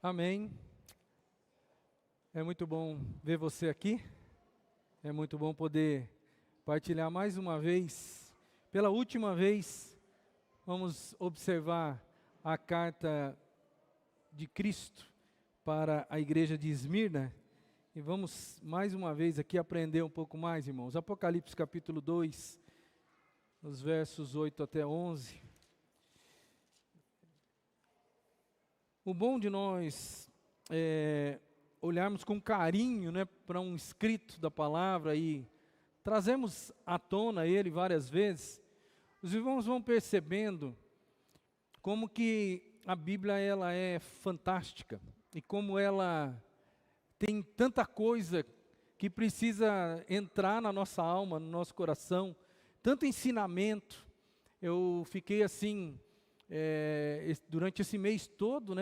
Amém. É muito bom ver você aqui. É muito bom poder partilhar mais uma vez. Pela última vez, vamos observar a carta de Cristo para a igreja de Esmirna. E vamos mais uma vez aqui aprender um pouco mais, irmãos. Apocalipse capítulo 2, nos versos 8 até 11. O bom de nós olharmos com carinho, para um escrito da palavra e trazemos à tona ele várias vezes, os irmãos vão percebendo como que a Bíblia ela é fantástica e como ela tem tanta coisa que precisa entrar na nossa alma, no nosso coração, tanto ensinamento. Eu fiquei assim, durante esse mês todo,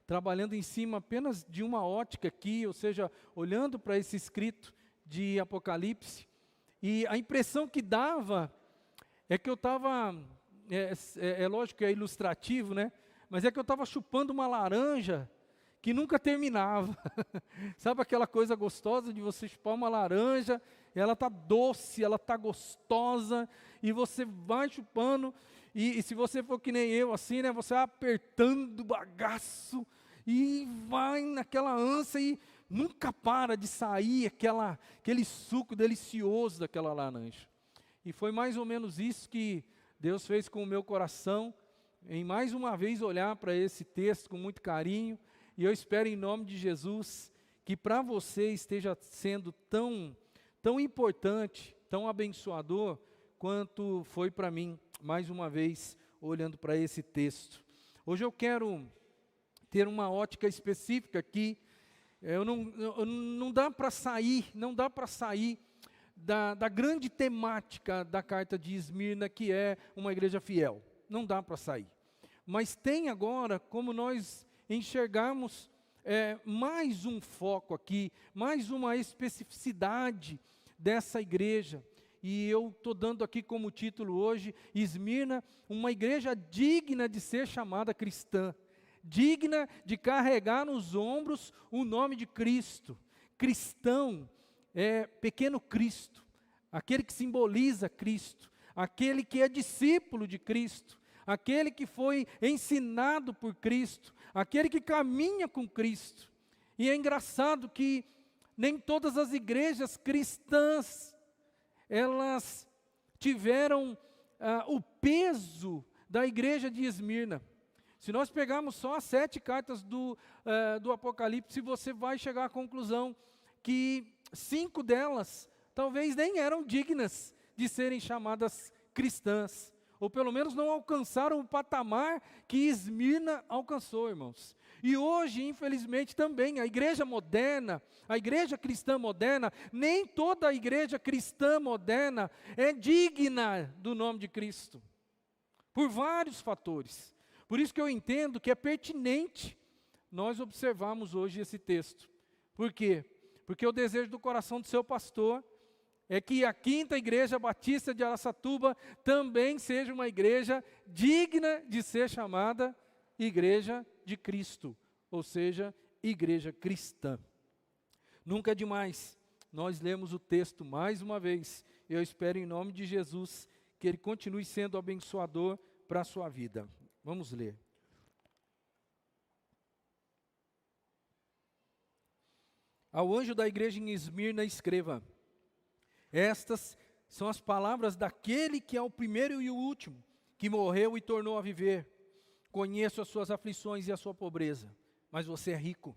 trabalhando em cima apenas de uma ótica aqui, ou seja, olhando para esse escrito de Apocalipse, e a impressão que dava é que eu estava, lógico que é ilustrativo, mas é que eu estava chupando uma laranja que nunca terminava. Sabe aquela coisa gostosa de você chupar uma laranja, ela está doce, ela está gostosa, e você vai chupando, e se você for que nem eu, assim, você vai apertando o bagaço, e vai naquela ânsia, e nunca para de sair aquele suco delicioso daquela laranja. E foi mais ou menos isso que Deus fez com o meu coração, em mais uma vez olhar para esse texto com muito carinho, e eu espero em nome de Jesus, que para você esteja sendo tão importante, tão abençoador, quanto foi para mim, mais uma vez, olhando para esse texto. Hoje eu quero ter uma ótica específica aqui. Não dá para sair da grande temática da carta de Esmirna, que é uma igreja fiel. Não dá para sair. Mas tem agora como nós enxergarmos mais um foco aqui, mais uma especificidade dessa igreja. E eu estou dando aqui como título hoje, Esmirna, uma igreja digna de ser chamada cristã, digna de carregar nos ombros o nome de Cristo. Cristão é pequeno Cristo, aquele que simboliza Cristo, aquele que é discípulo de Cristo, aquele que foi ensinado por Cristo, aquele que caminha com Cristo. E é engraçado que nem todas as igrejas cristãs, elas tiveram o peso da igreja de Esmirna. Se nós pegarmos só as 7 cartas do Apocalipse, você vai chegar à conclusão que 5 delas talvez nem eram dignas de serem chamadas cristãs, ou pelo menos não alcançaram o patamar que Esmirna alcançou, irmãos. E hoje, infelizmente, também a igreja moderna, a igreja cristã moderna, nem toda a igreja cristã moderna é digna do nome de Cristo, por vários fatores. Por isso que eu entendo que é pertinente nós observarmos hoje esse texto. Por quê? Porque o desejo do coração do seu pastor é que a 5ª Igreja Batista de Araçatuba também seja uma igreja digna de ser chamada Igreja de Cristo, ou seja, igreja cristã. Nunca é demais nós lemos o texto mais uma vez. Eu espero em nome de Jesus que ele continue sendo abençoador para a sua vida. Vamos ler. Ao anjo da igreja em Esmirna escreva: estas são as palavras daquele que é o primeiro e o último, que morreu e tornou a viver. Conheço as suas aflições e a sua pobreza, mas você é rico.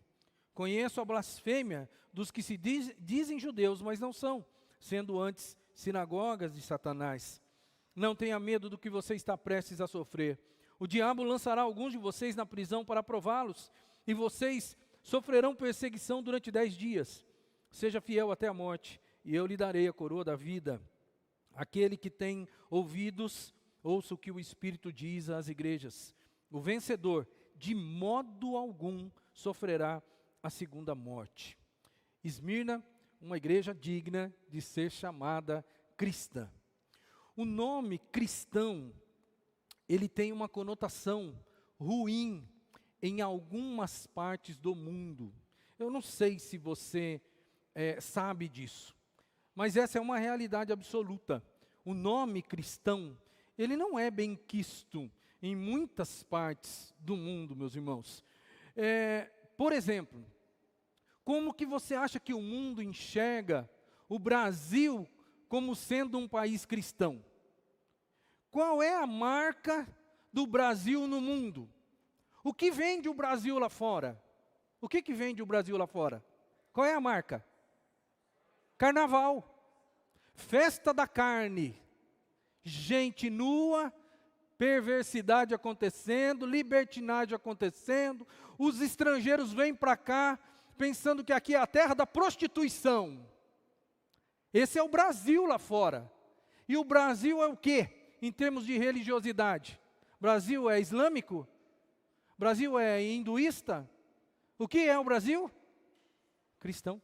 Conheço a blasfêmia dos que se dizem judeus, mas não são, sendo antes sinagogas de Satanás. Não tenha medo do que você está prestes a sofrer. O diabo lançará alguns de vocês na prisão para prová-los, e vocês sofrerão perseguição durante 10 dias. Seja fiel até a morte, e eu lhe darei a coroa da vida. Aquele que tem ouvidos, ouça o que o Espírito diz às igrejas. O vencedor, de modo algum, sofrerá a segunda morte. Esmirna, uma igreja digna de ser chamada cristã. O nome cristão, ele tem uma conotação ruim, em algumas partes do mundo. Eu não sei se você sabe disso, mas essa é uma realidade absoluta. O nome cristão, ele não é bem quisto em muitas partes do mundo, meus irmãos. Por exemplo, como que você acha que o mundo enxerga o Brasil como sendo um país cristão? Qual é a marca do Brasil no mundo? O que vende o Brasil lá fora? O que vende o Brasil lá fora? Qual é a marca? Carnaval, festa da carne, gente nua, perversidade acontecendo, libertinagem acontecendo, os estrangeiros vêm para cá pensando que aqui é a terra da prostituição. Esse é o Brasil lá fora. E o Brasil é o quê em termos de religiosidade? Brasil é islâmico? Brasil é hinduísta? O que é o Brasil? Cristão.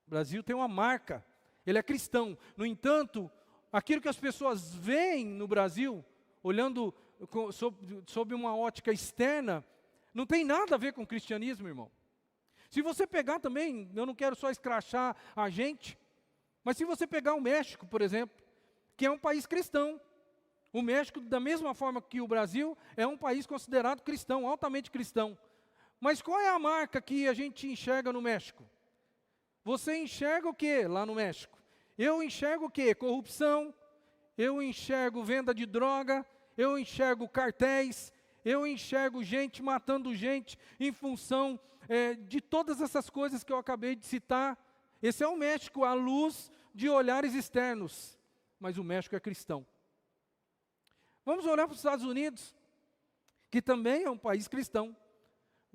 O Brasil tem uma marca, ele é cristão. No entanto, aquilo que as pessoas veem no Brasil, olhando sob uma ótica externa, não tem nada a ver com o cristianismo, irmão. Se você pegar também, eu não quero só escrachar a gente, mas se você pegar o México, por exemplo, que é um país cristão, o México, da mesma forma que o Brasil, é um país considerado cristão, altamente cristão. Mas qual é a marca que a gente enxerga no México? Você enxerga o que lá no México? Eu enxergo o que? Corrupção, eu enxergo venda de droga, eu enxergo cartéis, eu enxergo gente matando gente em função de todas essas coisas que eu acabei de citar. Esse é o México à luz de olhares externos, mas o México é cristão. Vamos olhar para os Estados Unidos, que também é um país cristão.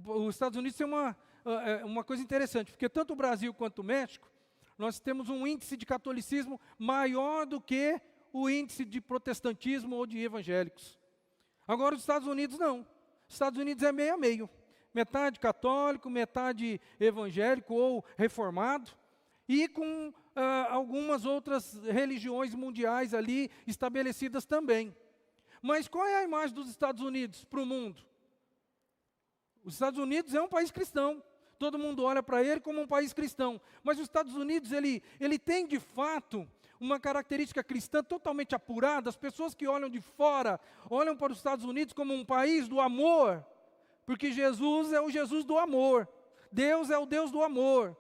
Os Estados Unidos tem uma coisa interessante, porque tanto o Brasil quanto o México, nós temos um índice de catolicismo maior do que o índice de protestantismo ou de evangélicos. Agora os Estados Unidos não. Os Estados Unidos é meio a meio. Metade católico, metade evangélico ou reformado, e com algumas outras religiões mundiais ali estabelecidas também. Mas qual é a imagem dos Estados Unidos para o mundo? Os Estados Unidos é um país cristão. Todo mundo olha para ele como um país cristão. Mas os Estados Unidos, ele tem de fato uma característica cristã totalmente apurada. As pessoas que olham de fora, olham para os Estados Unidos como um país do amor, porque Jesus é o Jesus do amor. Deus é o Deus do amor.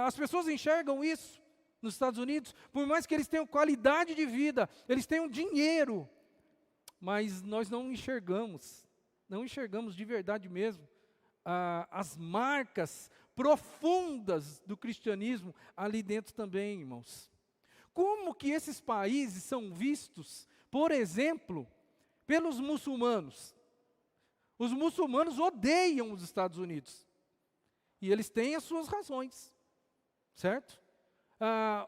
As pessoas enxergam isso nos Estados Unidos, por mais que eles tenham qualidade de vida, eles tenham dinheiro, mas nós não enxergamos de verdade mesmo as marcas profundas do cristianismo ali dentro também, irmãos. Como que esses países são vistos, por exemplo, pelos muçulmanos? Os muçulmanos odeiam os Estados Unidos. E eles têm as suas razões, certo?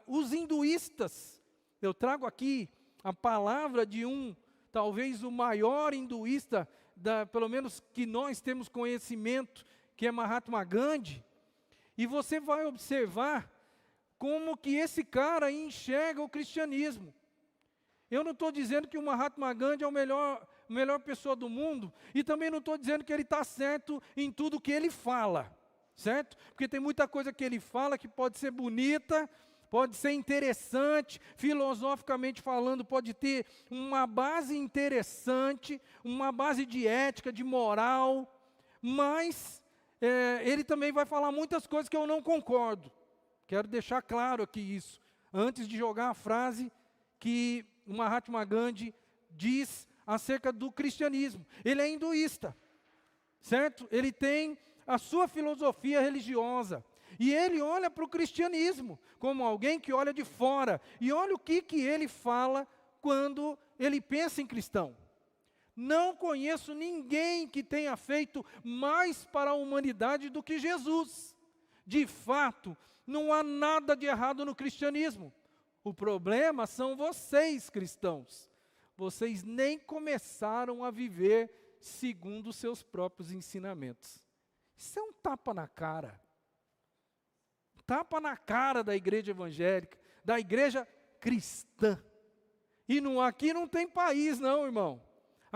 Os hinduístas, eu trago aqui a palavra de talvez o maior hinduísta, pelo menos que nós temos conhecimento, que é Mahatma Gandhi, e você vai observar como que esse cara enxerga o cristianismo. Eu não estou dizendo que o Mahatma Gandhi é a melhor pessoa do mundo, e também não estou dizendo que ele está certo em tudo que ele fala, certo? Porque tem muita coisa que ele fala que pode ser bonita, pode ser interessante, filosoficamente falando, pode ter uma base interessante, uma base de ética, de moral, mas ele também vai falar muitas coisas que eu não concordo. Quero deixar claro aqui isso, antes de jogar a frase que o Mahatma Gandhi diz acerca do cristianismo. Ele é hinduísta, certo? Ele tem a sua filosofia religiosa. E ele olha para o cristianismo como alguém que olha de fora. E olha o que ele fala quando ele pensa em cristão. Não conheço ninguém que tenha feito mais para a humanidade do que Jesus. De fato, não há nada de errado no cristianismo. O problema são vocês, cristãos. Vocês nem começaram a viver segundo os seus próprios ensinamentos. Isso é um tapa na cara. Tapa na cara da igreja evangélica, da igreja cristã. E aqui não tem país não, irmão.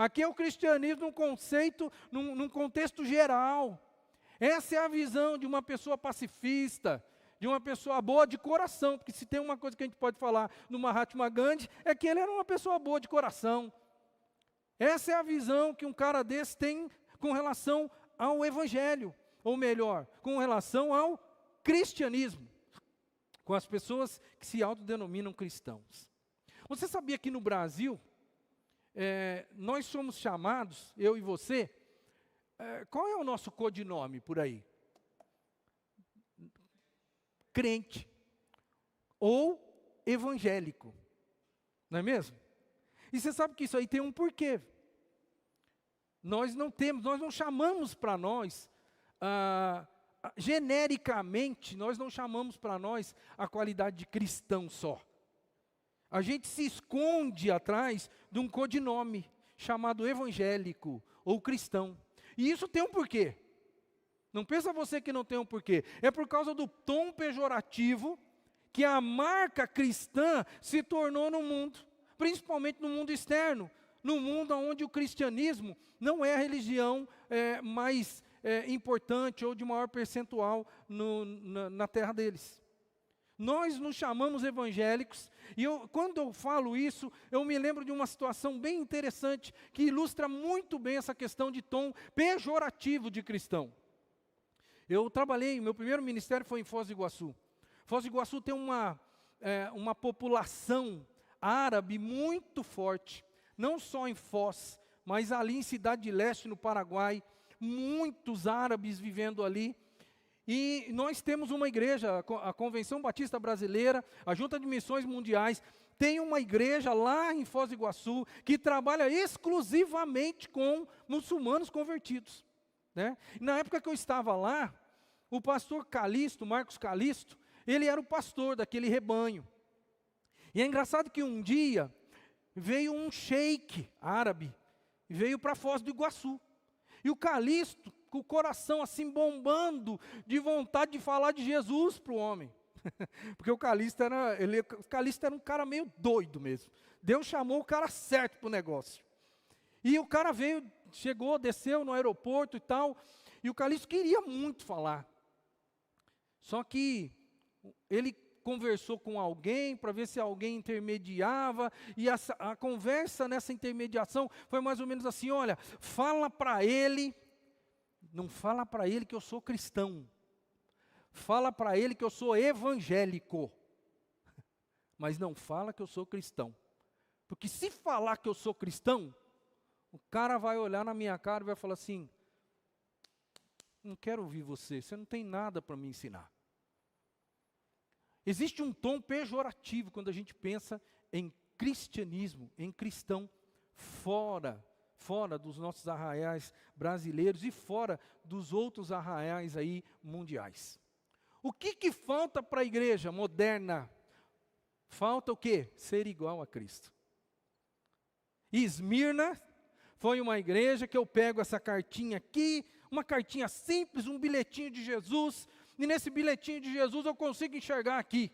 Aqui é o cristianismo num conceito, num contexto geral. Essa é a visão de uma pessoa pacifista, de uma pessoa boa de coração, porque se tem uma coisa que a gente pode falar no Mahatma Gandhi, é que ele era uma pessoa boa de coração. Essa é a visão que um cara desse tem com relação ao evangelho, ou melhor, com relação ao cristianismo, com as pessoas que se autodenominam cristãos. Você sabia que no Brasil, nós somos chamados, eu e você, qual é o nosso codinome por aí? Crente ou evangélico, não é mesmo? E você sabe que isso aí tem um porquê. Nós não chamamos para nós, genericamente, nós não chamamos para nós a qualidade de cristão só. A gente se esconde atrás de um codinome chamado evangélico ou cristão. E isso tem um porquê. Não pensa você que não tem um porquê. É por causa do tom pejorativo que a marca cristã se tornou no mundo, principalmente no mundo externo, no mundo onde o cristianismo não é a religião mais importante ou de maior percentual na terra deles. Nós nos chamamos evangélicos, e quando eu falo isso, eu me lembro de uma situação bem interessante, que ilustra muito bem essa questão de tom pejorativo de cristão. Eu trabalhei, meu primeiro ministério foi em Foz do Iguaçu. Foz do Iguaçu tem uma população árabe muito forte, não só em Foz, mas ali em Cidade de Leste, no Paraguai, muitos árabes vivendo ali. E nós temos uma igreja, a Convenção Batista Brasileira, a Junta de Missões Mundiais, tem uma igreja lá em Foz do Iguaçu que trabalha exclusivamente com muçulmanos convertidos, né? Na época que eu estava lá, o pastor Calixto, Marcos Calixto, ele era o pastor daquele rebanho. E é engraçado que um dia veio um sheik árabe, veio para Foz do Iguaçu. E o Calixto, com o coração assim bombando, de vontade de falar de Jesus para o homem. Porque o Calixto era um cara meio doido mesmo. Deus chamou o cara certo para o negócio. E o cara veio, chegou, desceu no aeroporto e tal, e o Calixto queria muito falar. Só que ele conversou com alguém para ver se alguém intermediava, e a conversa nessa intermediação foi mais ou menos assim: olha, fala para ele, não fala para ele que eu sou cristão, fala para ele que eu sou evangélico, mas não fala que eu sou cristão, porque se falar que eu sou cristão, o cara vai olhar na minha cara e vai falar assim: não quero ouvir você não tem nada para me ensinar. Existe um tom pejorativo quando a gente pensa em cristianismo, em cristão, fora dos nossos arraiais brasileiros e fora dos outros arraiais aí mundiais. O que falta para a igreja moderna? Falta o quê? Ser igual a Cristo. Esmirna foi uma igreja que eu pego essa cartinha aqui, uma cartinha simples, um bilhetinho de Jesus, e nesse bilhetinho de Jesus eu consigo enxergar aqui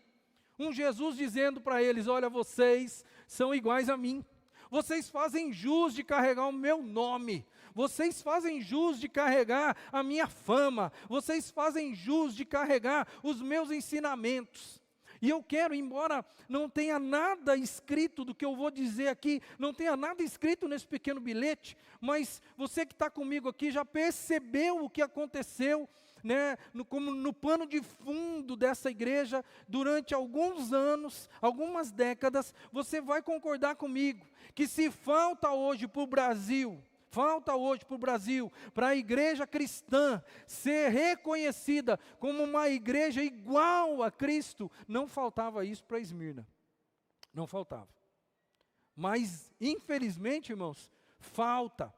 um Jesus dizendo para eles: olha, vocês são iguais a mim, vocês fazem jus de carregar o meu nome, vocês fazem jus de carregar a minha fama, vocês fazem jus de carregar os meus ensinamentos. E eu quero, embora não tenha nada escrito do que eu vou dizer aqui, não tenha nada escrito nesse pequeno bilhete, mas você que está comigo aqui já percebeu o que aconteceu, né, como no pano de fundo dessa igreja, durante alguns anos, algumas décadas. Você vai concordar comigo, que se falta hoje para o Brasil, para a igreja cristã ser reconhecida como uma igreja igual a Cristo, não faltava isso para Esmirna, não faltava. Mas, infelizmente, irmãos, falta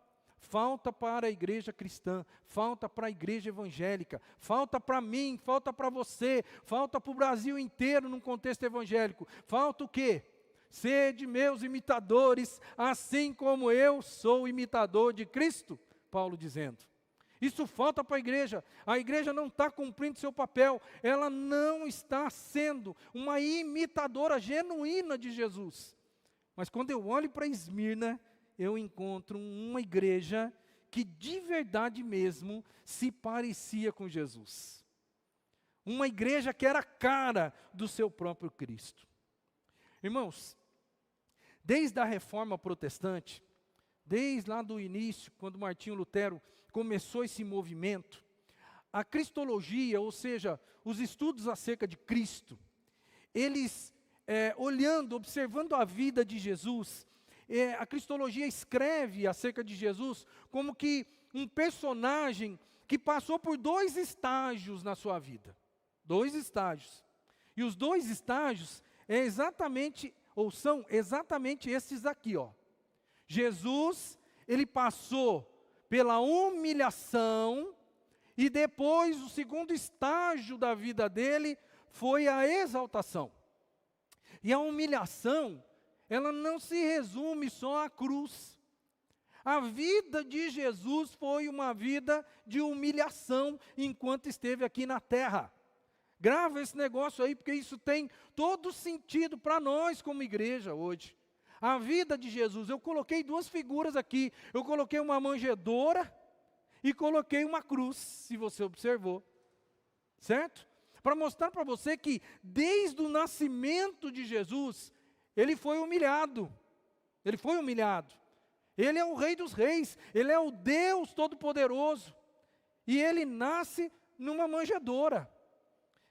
para a igreja cristã, falta para a igreja evangélica, falta para mim, falta para você, falta para o Brasil inteiro num contexto evangélico. Falta o quê? Sede meus imitadores, assim como eu sou imitador de Cristo, Paulo dizendo. Isso falta para a igreja não está cumprindo seu papel, ela não está sendo uma imitadora genuína de Jesus. Mas quando eu olho para Esmirna, eu encontro uma igreja que de verdade mesmo se parecia com Jesus. Uma igreja que era a cara do seu próprio Cristo. Irmãos, desde a Reforma Protestante, desde lá do início, quando Martinho Lutero começou esse movimento, a cristologia, ou seja, os estudos acerca de Cristo, eles, olhando, observando a vida de Jesus, a cristologia escreve acerca de Jesus como que um personagem que passou por 2 estágios na sua vida. 2 estágios. E os 2 estágios são exatamente esses aqui, ó. Jesus, ele passou pela humilhação e depois o segundo estágio da vida dele foi a exaltação. E a humilhação, ela não se resume só à cruz. A vida de Jesus foi uma vida de humilhação enquanto esteve aqui na terra. Grava esse negócio aí, porque isso tem todo sentido para nós como igreja hoje. A vida de Jesus, eu coloquei 2 figuras aqui. Eu coloquei uma manjedoura e coloquei uma cruz, se você observou. Certo? Para mostrar para você que desde o nascimento de Jesus, ele foi humilhado. Ele foi humilhado. Ele é o Rei dos Reis. Ele é o Deus Todo-Poderoso. E ele nasce numa manjedoura.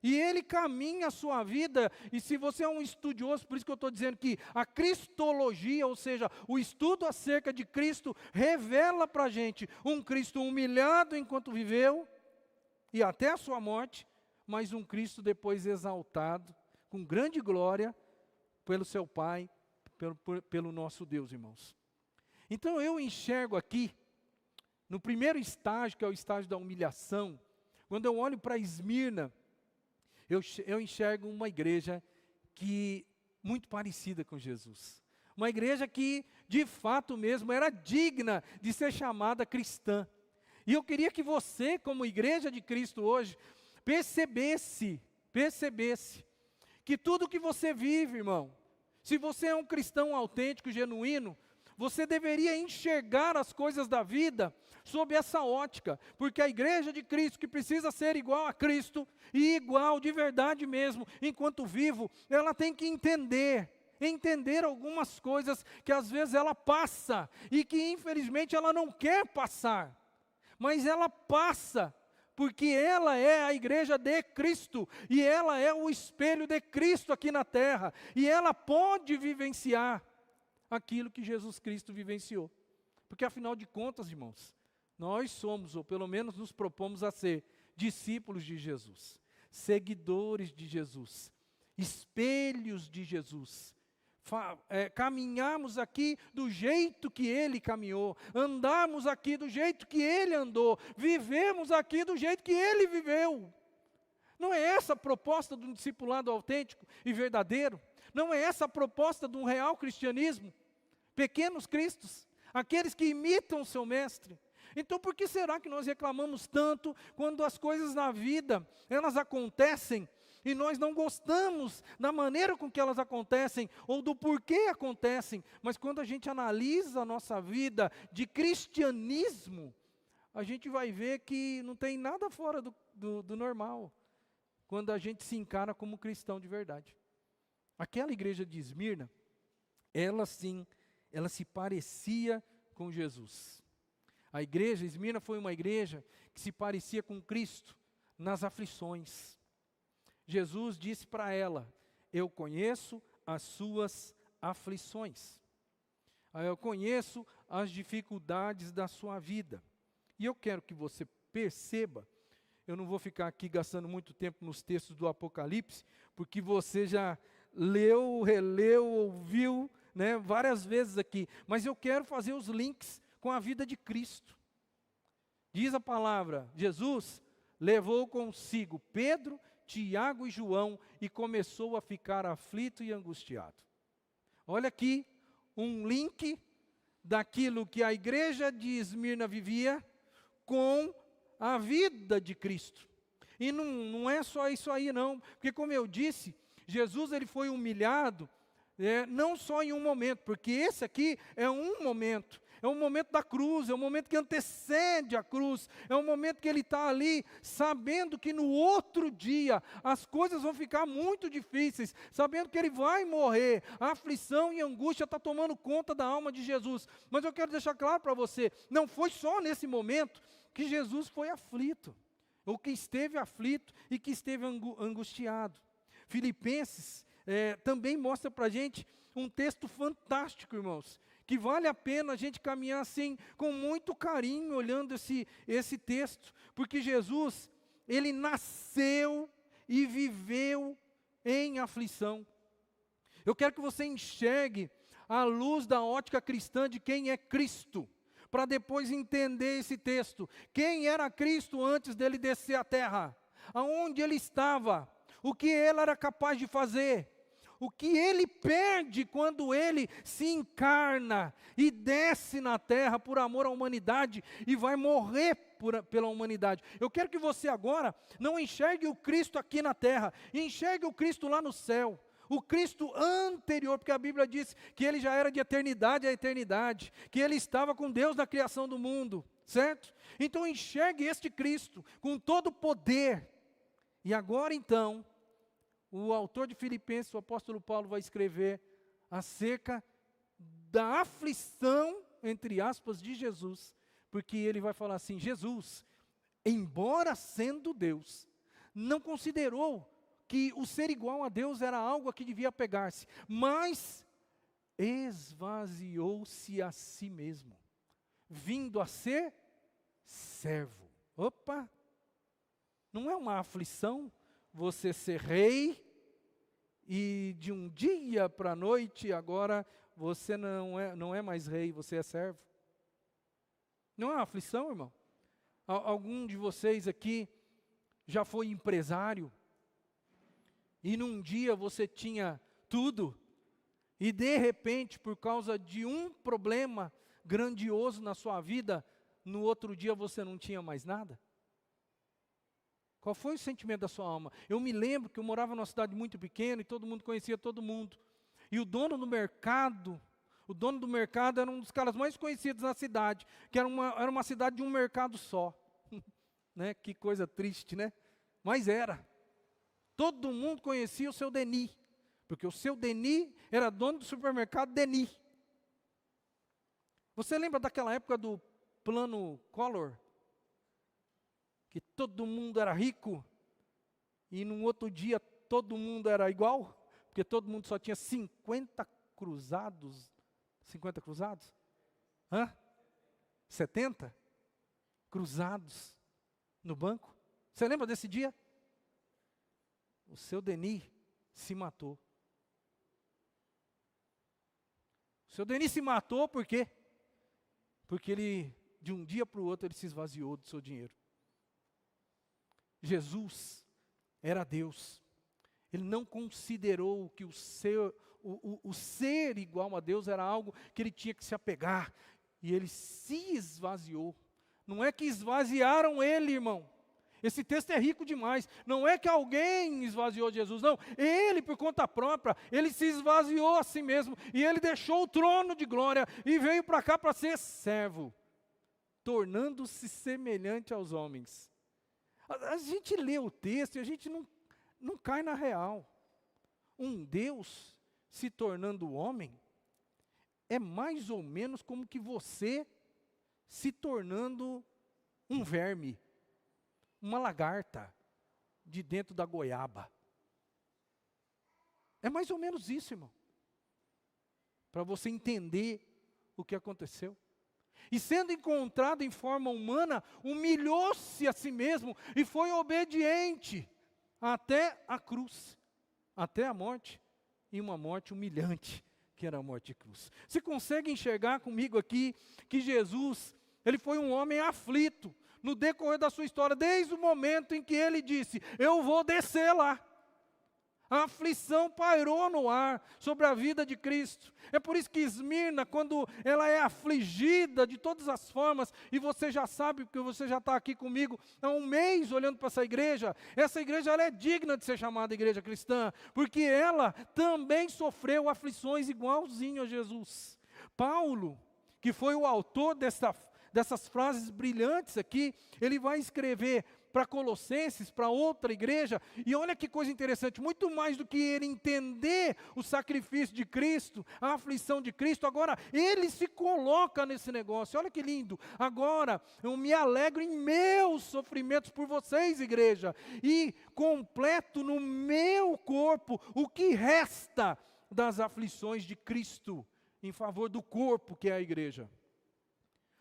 E ele caminha a sua vida, e se você é um estudioso, por isso que eu estou dizendo que a cristologia, ou seja, o estudo acerca de Cristo, revela para a gente um Cristo humilhado enquanto viveu, e até a sua morte, mas um Cristo depois exaltado, com grande glória, pelo seu Pai, pelo nosso Deus, irmãos. Então eu enxergo aqui, no primeiro estágio, que é o estágio da humilhação, quando eu olho para Esmirna, eu enxergo uma igreja muito parecida com Jesus. Uma igreja que, de fato mesmo, era digna de ser chamada cristã. E eu queria que você, como igreja de Cristo hoje, percebesse que tudo que você vive, irmão, se você é um cristão autêntico, genuíno, você deveria enxergar as coisas da vida sob essa ótica, porque a igreja de Cristo, que precisa ser igual a Cristo, e igual de verdade mesmo, enquanto vivo, ela tem que entender algumas coisas que às vezes ela passa, e que infelizmente ela não quer passar, mas ela passa, porque ela é a igreja de Cristo, e ela é o espelho de Cristo aqui na terra, e ela pode vivenciar aquilo que Jesus Cristo vivenciou. Porque afinal de contas, irmãos, nós somos, ou pelo menos nos propomos a ser, discípulos de Jesus, seguidores de Jesus, espelhos de Jesus. Caminhamos aqui do jeito que Ele caminhou, andamos aqui do jeito que Ele andou, vivemos aqui do jeito que Ele viveu. Não é essa a proposta de um discipulado autêntico e verdadeiro? Não é essa a proposta de um real cristianismo? Pequenos cristos, aqueles que imitam o seu mestre. Então por que será que nós reclamamos tanto quando as coisas na vida, elas acontecem e nós não gostamos da maneira com que elas acontecem ou do porquê acontecem, mas quando a gente analisa a nossa vida de cristianismo, a gente vai ver que não tem nada fora do normal, quando a gente se encara como cristão de verdade. Aquela igreja de Esmirna, ela se parecia com Jesus. A igreja, Esmirna foi uma igreja que se parecia com Cristo nas aflições. Jesus disse para ela, eu conheço as suas aflições. Eu conheço as dificuldades da sua vida. E eu quero que você perceba, eu não vou ficar aqui gastando muito tempo nos textos do Apocalipse, porque você já leu, releu, ouviu, várias vezes aqui, mas eu quero fazer os links com a vida de Cristo. Diz a palavra, Jesus levou consigo Pedro, Tiago e João e começou a ficar aflito e angustiado. Olha aqui um link daquilo que a igreja de Esmirna vivia com a vida de Cristo. E não é só isso aí não, porque como eu disse, Jesus ele foi humilhado não só em um momento, porque esse aqui é um momento da cruz, é um momento que antecede a cruz, é um momento que ele está ali, sabendo que no outro dia as coisas vão ficar muito difíceis, sabendo que ele vai morrer, a aflição e a angústia está tomando conta da alma de Jesus. Mas eu quero deixar claro para você, não foi só nesse momento que Jesus foi aflito, ou que esteve aflito e que esteve angustiado. Filipenses também mostra para a gente um texto fantástico, irmãos, que vale a pena a gente caminhar assim, com muito carinho, olhando esse texto, porque Jesus, ele nasceu e viveu em aflição. Eu quero que você enxergue a luz da ótica cristã de quem é Cristo, para depois entender esse texto. Quem era Cristo antes dele descer à terra? Aonde ele estava? O que ele era capaz de fazer? O que ele perde quando ele se encarna e desce na terra por amor à humanidade e vai morrer pela humanidade. Eu quero que você agora não enxergue o Cristo aqui na terra, enxergue o Cristo lá no céu. O Cristo anterior, porque a Bíblia diz que ele já era de eternidade a eternidade, que ele estava com Deus na criação do mundo, certo? Então enxergue este Cristo com todo o poder. E agora então, o autor de Filipenses, o apóstolo Paulo, vai escrever acerca da aflição, entre aspas, de Jesus, porque ele vai falar assim: Jesus, embora sendo Deus, não considerou que o ser igual a Deus era algo a que devia pegar-se, mas esvaziou-se a si mesmo, vindo a ser servo. Opa! Não é uma aflição você ser rei e de um dia para a noite agora você não é mais rei, você é servo? Não é uma aflição, irmão? Algum de vocês aqui já foi empresário e num dia você tinha tudo e de repente, por causa de um problema grandioso na sua vida, no outro dia você não tinha mais nada? Qual foi o sentimento da sua alma? Eu me lembro que eu morava numa cidade muito pequena e todo mundo conhecia todo mundo. E o dono do mercado era um dos caras mais conhecidos na cidade, que era uma cidade de um mercado só. Né? Que coisa triste, né? Mas era. Todo mundo conhecia o seu Denis, porque o seu Denis era dono do supermercado Denis. Você lembra daquela época do plano Collor? Que todo mundo era rico, e num outro dia todo mundo era igual, porque todo mundo só tinha 50 cruzados. 50 cruzados? 70 cruzados no banco. Você lembra desse dia? O seu Denis se matou. O seu Denis se matou por quê? Porque ele, de um dia para o outro, ele se esvaziou do seu dinheiro. Jesus era Deus. Ele não considerou que o ser igual a Deus era algo que ele tinha que se apegar. E ele se esvaziou. Não é que esvaziaram ele, irmão. Esse texto é rico demais. Não é que alguém esvaziou Jesus, não. Ele, por conta própria, ele se esvaziou a si mesmo. E ele deixou o trono de glória e veio para cá para ser servo, tornando-se semelhante aos homens. A gente lê o texto e a gente não cai na real. Um Deus se tornando homem é mais ou menos como que você se tornando um verme, uma lagarta de dentro da goiaba. É mais ou menos isso, irmão. Para você entender o que aconteceu. E sendo encontrado em forma humana, humilhou-se a si mesmo e foi obediente até a cruz, até a morte, e uma morte humilhante, que era a morte de cruz. Você consegue enxergar comigo aqui que Jesus, ele foi um homem aflito no decorrer da sua história, desde o momento em que ele disse: eu vou descer lá. A aflição pairou no ar sobre a vida de Cristo. É por isso que Esmirna, quando ela é afligida de todas as formas, e você já sabe, porque você já está aqui comigo há um mês olhando para essa igreja ela é digna de ser chamada igreja cristã, porque ela também sofreu aflições igualzinho a Jesus. Paulo, que foi o autor dessas frases brilhantes aqui, ele vai escrever para Colossenses, para outra igreja, e olha que coisa interessante, muito mais do que ele entender o sacrifício de Cristo, a aflição de Cristo, agora ele se coloca nesse negócio, olha que lindo, agora eu me alegro em meus sofrimentos por vocês, igreja, e completo no meu corpo o que resta das aflições de Cristo, em favor do corpo que é a igreja.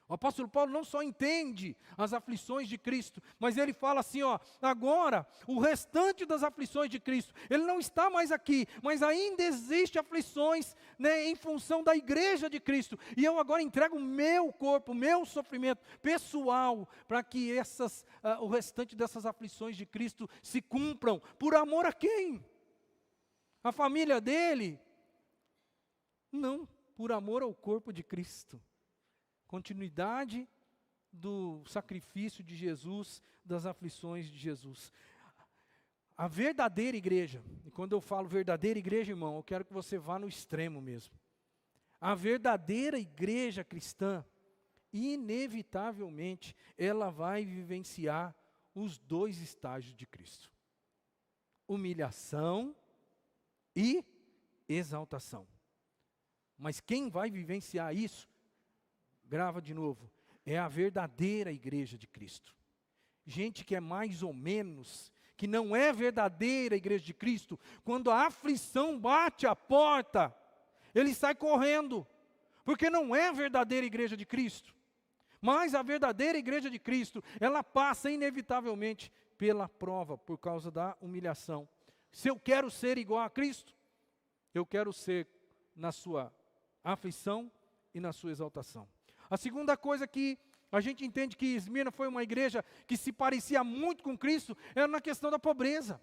O apóstolo Paulo não só entende as aflições de Cristo, mas ele fala assim, agora, o restante das aflições de Cristo, ele não está mais aqui, mas ainda existe aflições, né, em função da igreja de Cristo, e eu agora entrego o meu corpo, o meu sofrimento pessoal, para que o restante dessas aflições de Cristo se cumpram, por amor a quem? A família dele? Não, por amor ao corpo de Cristo. Continuidade do sacrifício de Jesus, das aflições de Jesus. A verdadeira igreja, e quando eu falo verdadeira igreja, irmão, eu quero que você vá no extremo mesmo. A verdadeira igreja cristã, inevitavelmente, ela vai vivenciar os dois estágios de Cristo: humilhação e exaltação. Mas quem vai vivenciar isso, grava de novo, é a verdadeira igreja de Cristo. Gente que é mais ou menos, que não é verdadeira igreja de Cristo, quando a aflição bate a porta, ele sai correndo, porque não é a verdadeira igreja de Cristo. Mas a verdadeira igreja de Cristo, ela passa inevitavelmente pela prova, por causa da humilhação. Se eu quero ser igual a Cristo, eu quero ser na sua aflição e na sua exaltação. A segunda coisa que a gente entende que Esmirna foi uma igreja que se parecia muito com Cristo, era na questão da pobreza.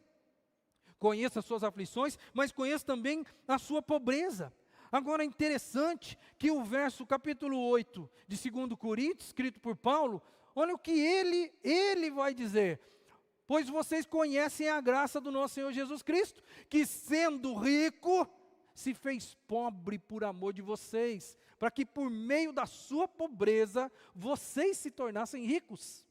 Conheça as suas aflições, mas conheça também a sua pobreza. Agora é interessante que o capítulo 8 de 2 Coríntios, escrito por Paulo, olha o que ele vai dizer. Pois vocês conhecem a graça do nosso Senhor Jesus Cristo, que sendo rico, se fez pobre por amor de vocês, para que por meio da sua pobreza, vocês se tornassem ricos.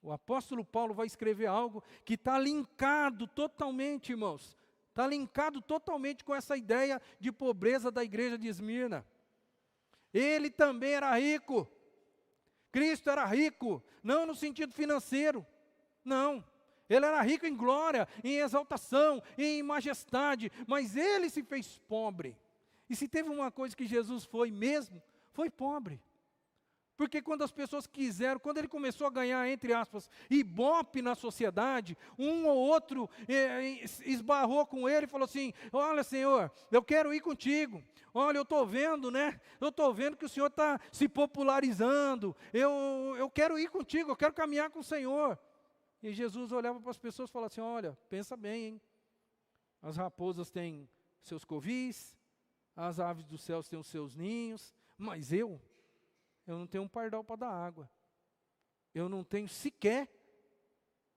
O apóstolo Paulo vai escrever algo que está linkado totalmente, irmãos, está linkado totalmente com essa ideia de pobreza da igreja de Esmirna. Ele também era rico, Cristo era rico, não no sentido financeiro, não. Ele era rico em glória, em exaltação, em majestade, mas ele se fez pobre. E se teve uma coisa que Jesus foi mesmo, foi pobre. Porque quando as pessoas quiseram, quando ele começou a ganhar, entre aspas, ibope na sociedade, um ou outro esbarrou com ele e falou assim: olha, Senhor, eu quero ir contigo. Olha, eu estou vendo, né? Eu estou vendo que o Senhor está se popularizando. Eu quero ir contigo, eu quero caminhar com o Senhor. E Jesus olhava para as pessoas e falava assim: olha, pensa bem, hein? As raposas têm seus covis, as aves dos céus têm os seus ninhos, mas eu não tenho um pardal para dar água. Eu não tenho sequer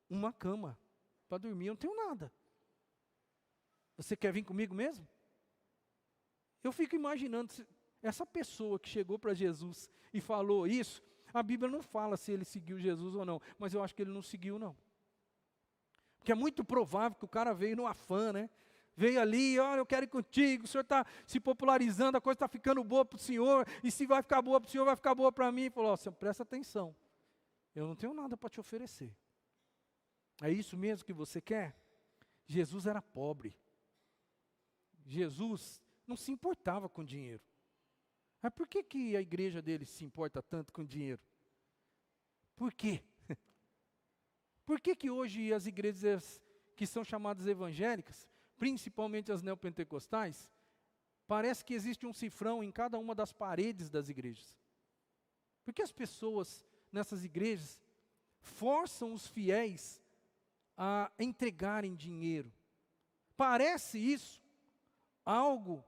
uma cama para dormir, eu não tenho nada. Você quer vir comigo mesmo? Eu fico imaginando, essa pessoa que chegou para Jesus e falou isso, a Bíblia não fala se ele seguiu Jesus ou não, mas eu acho que ele não seguiu, não. Porque é muito provável que o cara veio no afã, né? Veio ali, olha, eu quero ir contigo, o Senhor está se popularizando, a coisa está ficando boa para o Senhor, e se vai ficar boa para o Senhor, vai ficar boa para mim. Ele falou: ó, presta atenção, eu não tenho nada para te oferecer. É isso mesmo que você quer? Jesus era pobre. Jesus não se importava com dinheiro. Mas por que a igreja dele se importa tanto com dinheiro? Por quê? Por que hoje as igrejas que são chamadas evangélicas, principalmente as neopentecostais, parece que existe um cifrão em cada uma das paredes das igrejas? Porque as pessoas nessas igrejas forçam os fiéis a entregarem dinheiro. Parece isso algo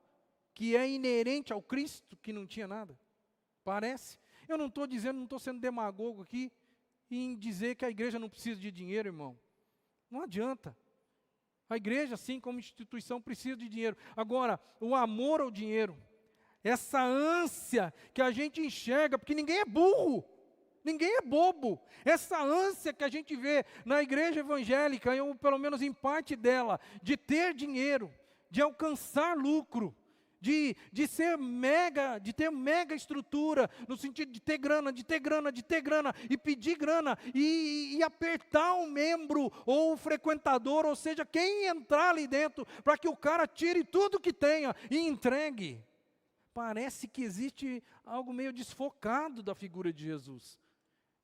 que é inerente ao Cristo, que não tinha nada? Parece. Eu não estou dizendo, não estou sendo demagogo aqui, em dizer que a igreja não precisa de dinheiro, irmão. Não adianta. A igreja, assim como instituição, precisa de dinheiro. Agora, o amor ao dinheiro, essa ânsia que a gente enxerga, porque ninguém é burro, ninguém é bobo. Essa ânsia que a gente vê na igreja evangélica, ou pelo menos em parte dela, de ter dinheiro, de alcançar lucro, de ter mega estrutura, no sentido de ter grana, e pedir grana, e apertar o membro, ou o frequentador, ou seja, quem entrar ali dentro, para que o cara tire tudo que tenha e entregue. Parece que existe algo meio desfocado da figura de Jesus.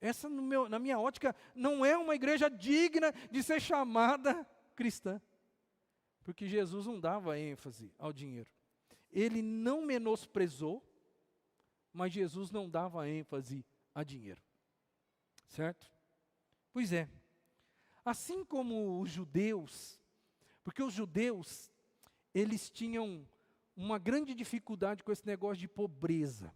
Essa, na minha ótica, não é uma igreja digna de ser chamada cristã. Porque Jesus não dava ênfase ao dinheiro. Ele não menosprezou, mas Jesus não dava ênfase a dinheiro. Certo? Pois é. Assim como os judeus, porque os judeus, eles tinham uma grande dificuldade com esse negócio de pobreza.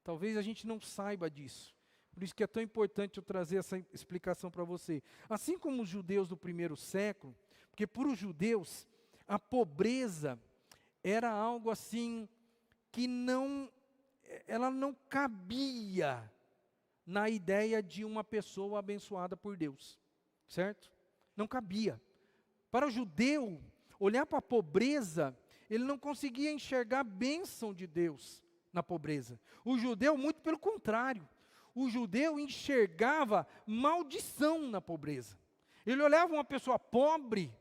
Talvez a gente não saiba disso. Por isso que é tão importante eu trazer essa explicação para você. Assim como os judeus do primeiro século, porque para os judeus, a pobreza era algo assim que ela não cabia na ideia de uma pessoa abençoada por Deus, certo? Não cabia. Para o judeu, olhar para a pobreza, ele não conseguia enxergar a bênção de Deus na pobreza. O judeu, muito pelo contrário, o judeu enxergava maldição na pobreza. Ele olhava uma pessoa pobre,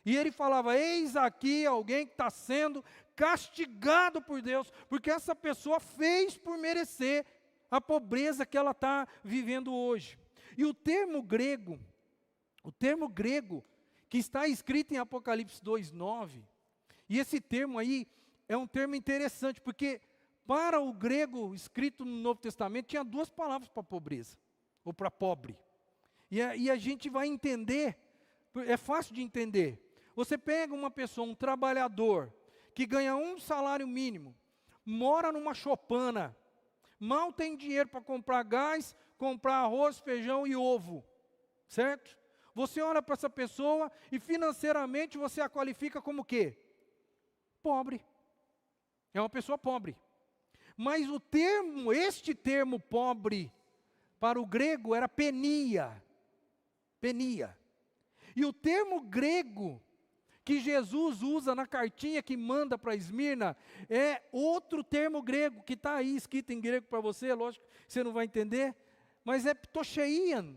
e ele falava, eis aqui alguém que está sendo castigado por Deus, porque essa pessoa fez por merecer a pobreza que ela está vivendo hoje. E o termo grego que está escrito em Apocalipse 2:9, e esse termo aí é um termo interessante, porque para o grego escrito no Novo Testamento, tinha duas palavras para pobreza, ou para pobre. E a gente vai entender, é fácil de entender. Você pega uma pessoa, um trabalhador, que ganha um salário mínimo, mora numa choupana, mal tem dinheiro para comprar gás, comprar arroz, feijão e ovo, certo? Você olha para essa pessoa e financeiramente você a qualifica como o quê? Pobre. É uma pessoa pobre. Mas este termo pobre, para o grego era penia. Penia. E o termo grego que Jesus usa na cartinha que manda para Esmirna, é outro termo grego, que está aí escrito em grego para você, lógico que você não vai entender, mas é ptocheian.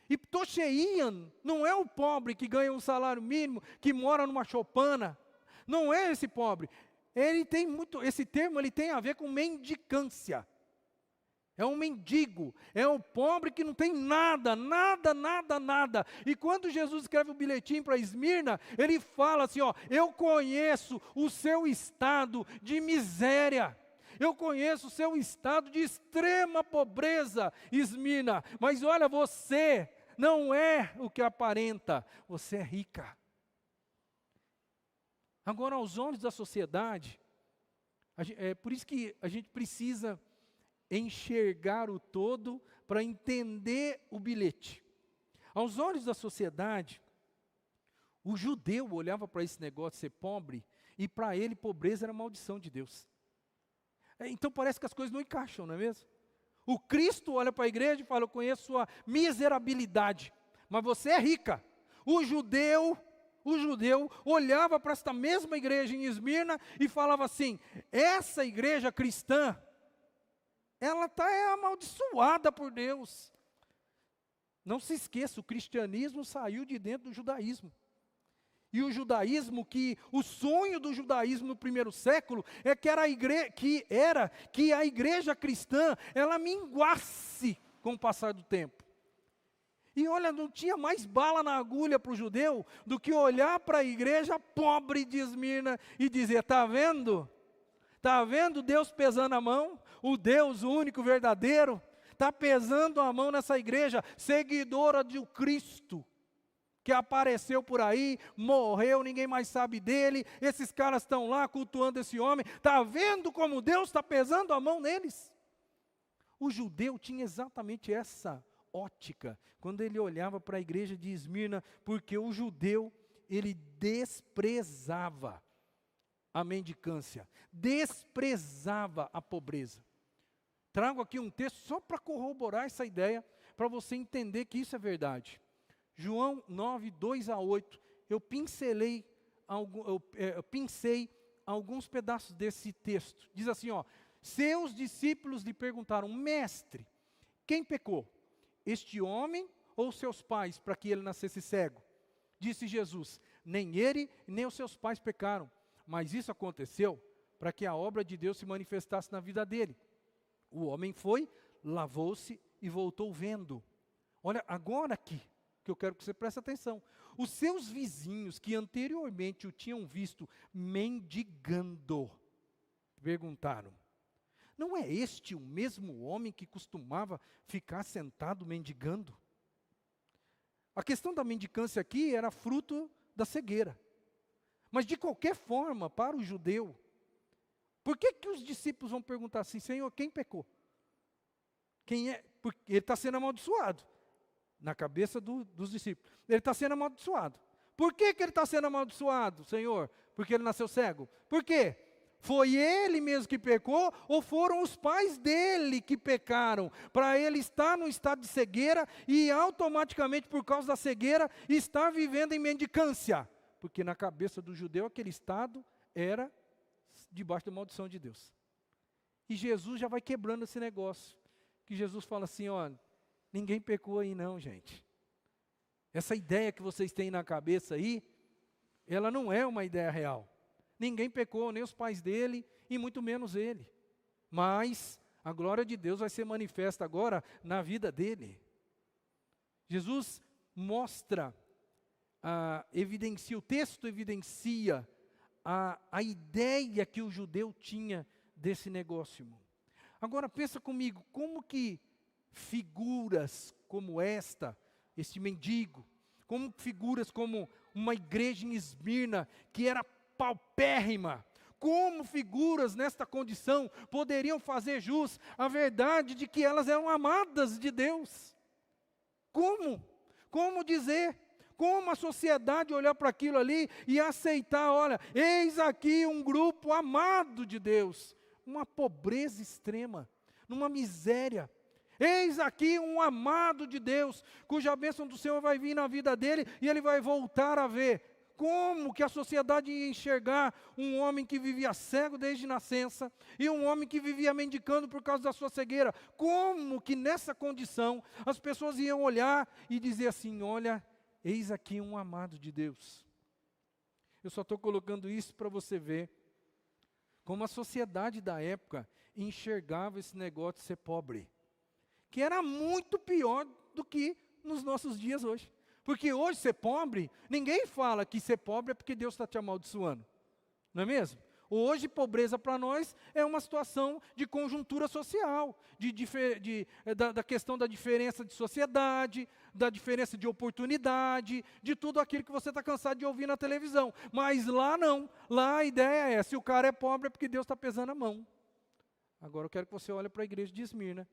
E ptocheian não é o pobre que ganha um salário mínimo, que mora numa choupana, não é esse pobre. Esse termo ele tem a ver com mendicância. É um mendigo, é o pobre que não tem nada. E quando Jesus escreve o bilhetinho para Esmirna, ele fala assim, eu conheço o seu estado de miséria. Eu conheço o seu estado de extrema pobreza, Esmirna. Mas olha, você não é o que aparenta, você é rica. Agora, aos olhos da sociedade, é por isso que a gente precisa enxergar o todo para entender o bilhete. Aos olhos da sociedade, o judeu olhava para esse negócio de ser pobre, e para ele pobreza era maldição de Deus. Então parece que as coisas não encaixam, não é mesmo? O Cristo olha para a igreja e fala, eu conheço sua miserabilidade, mas você é rica. O judeu olhava para esta mesma igreja em Esmirna e falava assim, essa igreja cristã, ela está amaldiçoada por Deus. Não se esqueça, o cristianismo saiu de dentro do judaísmo. E o judaísmo, o sonho do judaísmo no primeiro século, que a igreja cristã, ela minguasse com o passar do tempo. E olha, não tinha mais bala na agulha para o judeu, do que olhar para a igreja pobre de Esmirna e dizer, está vendo? Está vendo Deus pesando a mão? O Deus único, verdadeiro, está pesando a mão nessa igreja, seguidora de Cristo, que apareceu por aí, morreu, ninguém mais sabe dele, esses caras estão lá cultuando esse homem, está vendo como Deus está pesando a mão neles? O judeu tinha exatamente essa ótica, quando ele olhava para a igreja de Esmirna, porque o judeu, ele desprezava a mendicância, desprezava a pobreza. Trago aqui um texto só para corroborar essa ideia, para você entender que isso é verdade. João 9, 2 a 8, eu pincei alguns pedaços desse texto. Diz assim, seus discípulos lhe perguntaram, mestre, quem pecou? Este homem ou seus pais, para que ele nascesse cego? Disse Jesus, nem ele, nem os seus pais pecaram, mas isso aconteceu para que a obra de Deus se manifestasse na vida dele. O homem foi, lavou-se e voltou vendo. Olha, agora aqui, que eu quero que você preste atenção. Os seus vizinhos que anteriormente o tinham visto mendigando, perguntaram, não é este o mesmo homem que costumava ficar sentado mendigando? A questão da mendicância aqui era fruto da cegueira. Mas de qualquer forma, para o judeu, por que os discípulos vão perguntar assim, Senhor, quem pecou? Quem é? Porque ele está sendo amaldiçoado. Na cabeça dos discípulos. Ele está sendo amaldiçoado. Por que ele está sendo amaldiçoado, Senhor? Porque ele nasceu cego. Por quê? Foi ele mesmo que pecou ou foram os pais dele que pecaram? Para ele estar num estado de cegueira e automaticamente por causa da cegueira estar vivendo em mendicância. Porque na cabeça do judeu aquele estado era debaixo da maldição de Deus. E Jesus já vai quebrando esse negócio. Que Jesus fala assim, ninguém pecou aí não, gente. Essa ideia que vocês têm na cabeça aí, ela não é uma ideia real. Ninguém pecou, nem os pais dele, e muito menos ele. Mas a glória de Deus vai ser manifesta agora na vida dele. Jesus mostra, o texto evidencia a ideia que o judeu tinha desse negócio, irmão. Agora pensa comigo, como que figuras como este mendigo, como figuras como uma igreja em Esmirna, que era paupérrima, como figuras nesta condição poderiam fazer jus à verdade de que elas eram amadas de Deus? Como dizer? Como a sociedade olhar para aquilo ali e aceitar, olha, eis aqui um grupo amado de Deus, uma pobreza extrema, numa miséria. Eis aqui um amado de Deus, cuja bênção do Senhor vai vir na vida dele e ele vai voltar a ver. Como que a sociedade ia enxergar um homem que vivia cego desde nascença e um homem que vivia mendicando por causa da sua cegueira? Como que nessa condição as pessoas iam olhar e dizer assim, olha, eis aqui um amado de Deus. Eu só estou colocando isso para você ver como a sociedade da época enxergava esse negócio de ser pobre. Que era muito pior do que nos nossos dias hoje. Porque hoje ser pobre, ninguém fala que ser pobre é porque Deus está te amaldiçoando. Não é mesmo? Hoje, pobreza para nós é uma situação de conjuntura social, da questão da diferença de sociedade, da diferença de oportunidade, de tudo aquilo que você está cansado de ouvir na televisão. Mas lá não, lá a ideia é, se o cara é pobre é porque Deus está pesando a mão. Agora eu quero que você olhe para a igreja de Esmirna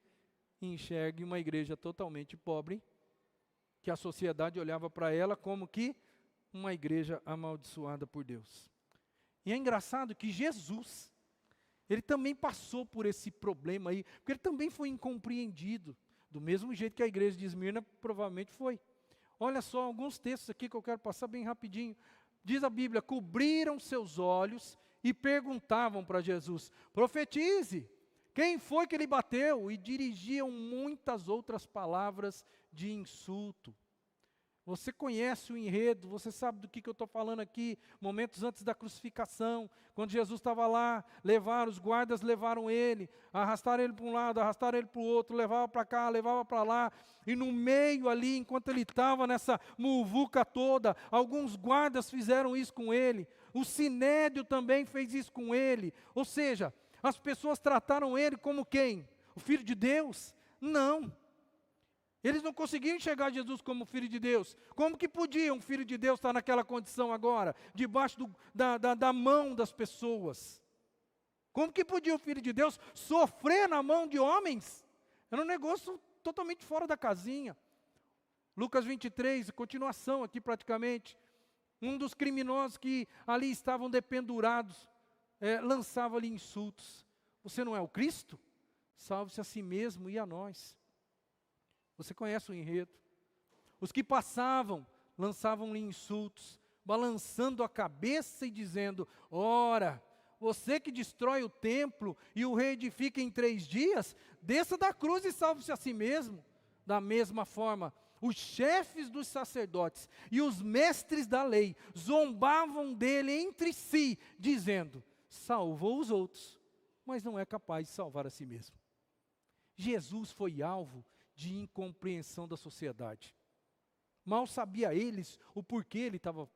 e enxergue uma igreja totalmente pobre, que a sociedade olhava para ela como que uma igreja amaldiçoada por Deus. E é engraçado que Jesus, ele também passou por esse problema aí, porque ele também foi incompreendido, do mesmo jeito que a igreja de Esmirna provavelmente foi. Olha só alguns textos aqui que eu quero passar bem rapidinho. Diz a Bíblia, cobriram seus olhos e perguntavam para Jesus, profetize, quem foi que ele bateu? E dirigiam muitas outras palavras de insulto. Você conhece o enredo, você sabe do que eu estou falando aqui, momentos antes da crucificação, quando Jesus estava lá, os guardas levaram ele, arrastaram ele para um lado, arrastaram ele para o outro, levavam para cá, levavam para lá, e no meio ali, enquanto ele estava nessa muvuca toda, alguns guardas fizeram isso com ele, o Sinédrio também fez isso com ele, ou seja, as pessoas trataram ele como quem? O Filho de Deus? Não. Eles não conseguiam enxergar Jesus como Filho de Deus. Como que podia um Filho de Deus estar naquela condição agora, debaixo da mão das pessoas? Como que podia o Filho de Deus sofrer na mão de homens? Era um negócio totalmente fora da casinha. Lucas 23, continuação aqui praticamente. Um dos criminosos que ali estavam dependurados, lançava-lhe insultos. Você não é o Cristo? Salve-se a si mesmo e a nós. Você conhece o enredo. Os que passavam, lançavam-lhe insultos, balançando a cabeça e dizendo: ora, você que destrói o templo e o reedifica em 3 dias, desça da cruz e salve-se a si mesmo. Da mesma forma, os chefes dos sacerdotes e os mestres da lei zombavam dele entre si, dizendo: salvou os outros, mas não é capaz de salvar a si mesmo. Jesus foi alvo de incompreensão da sociedade. Mal sabia eles o porquê ele estava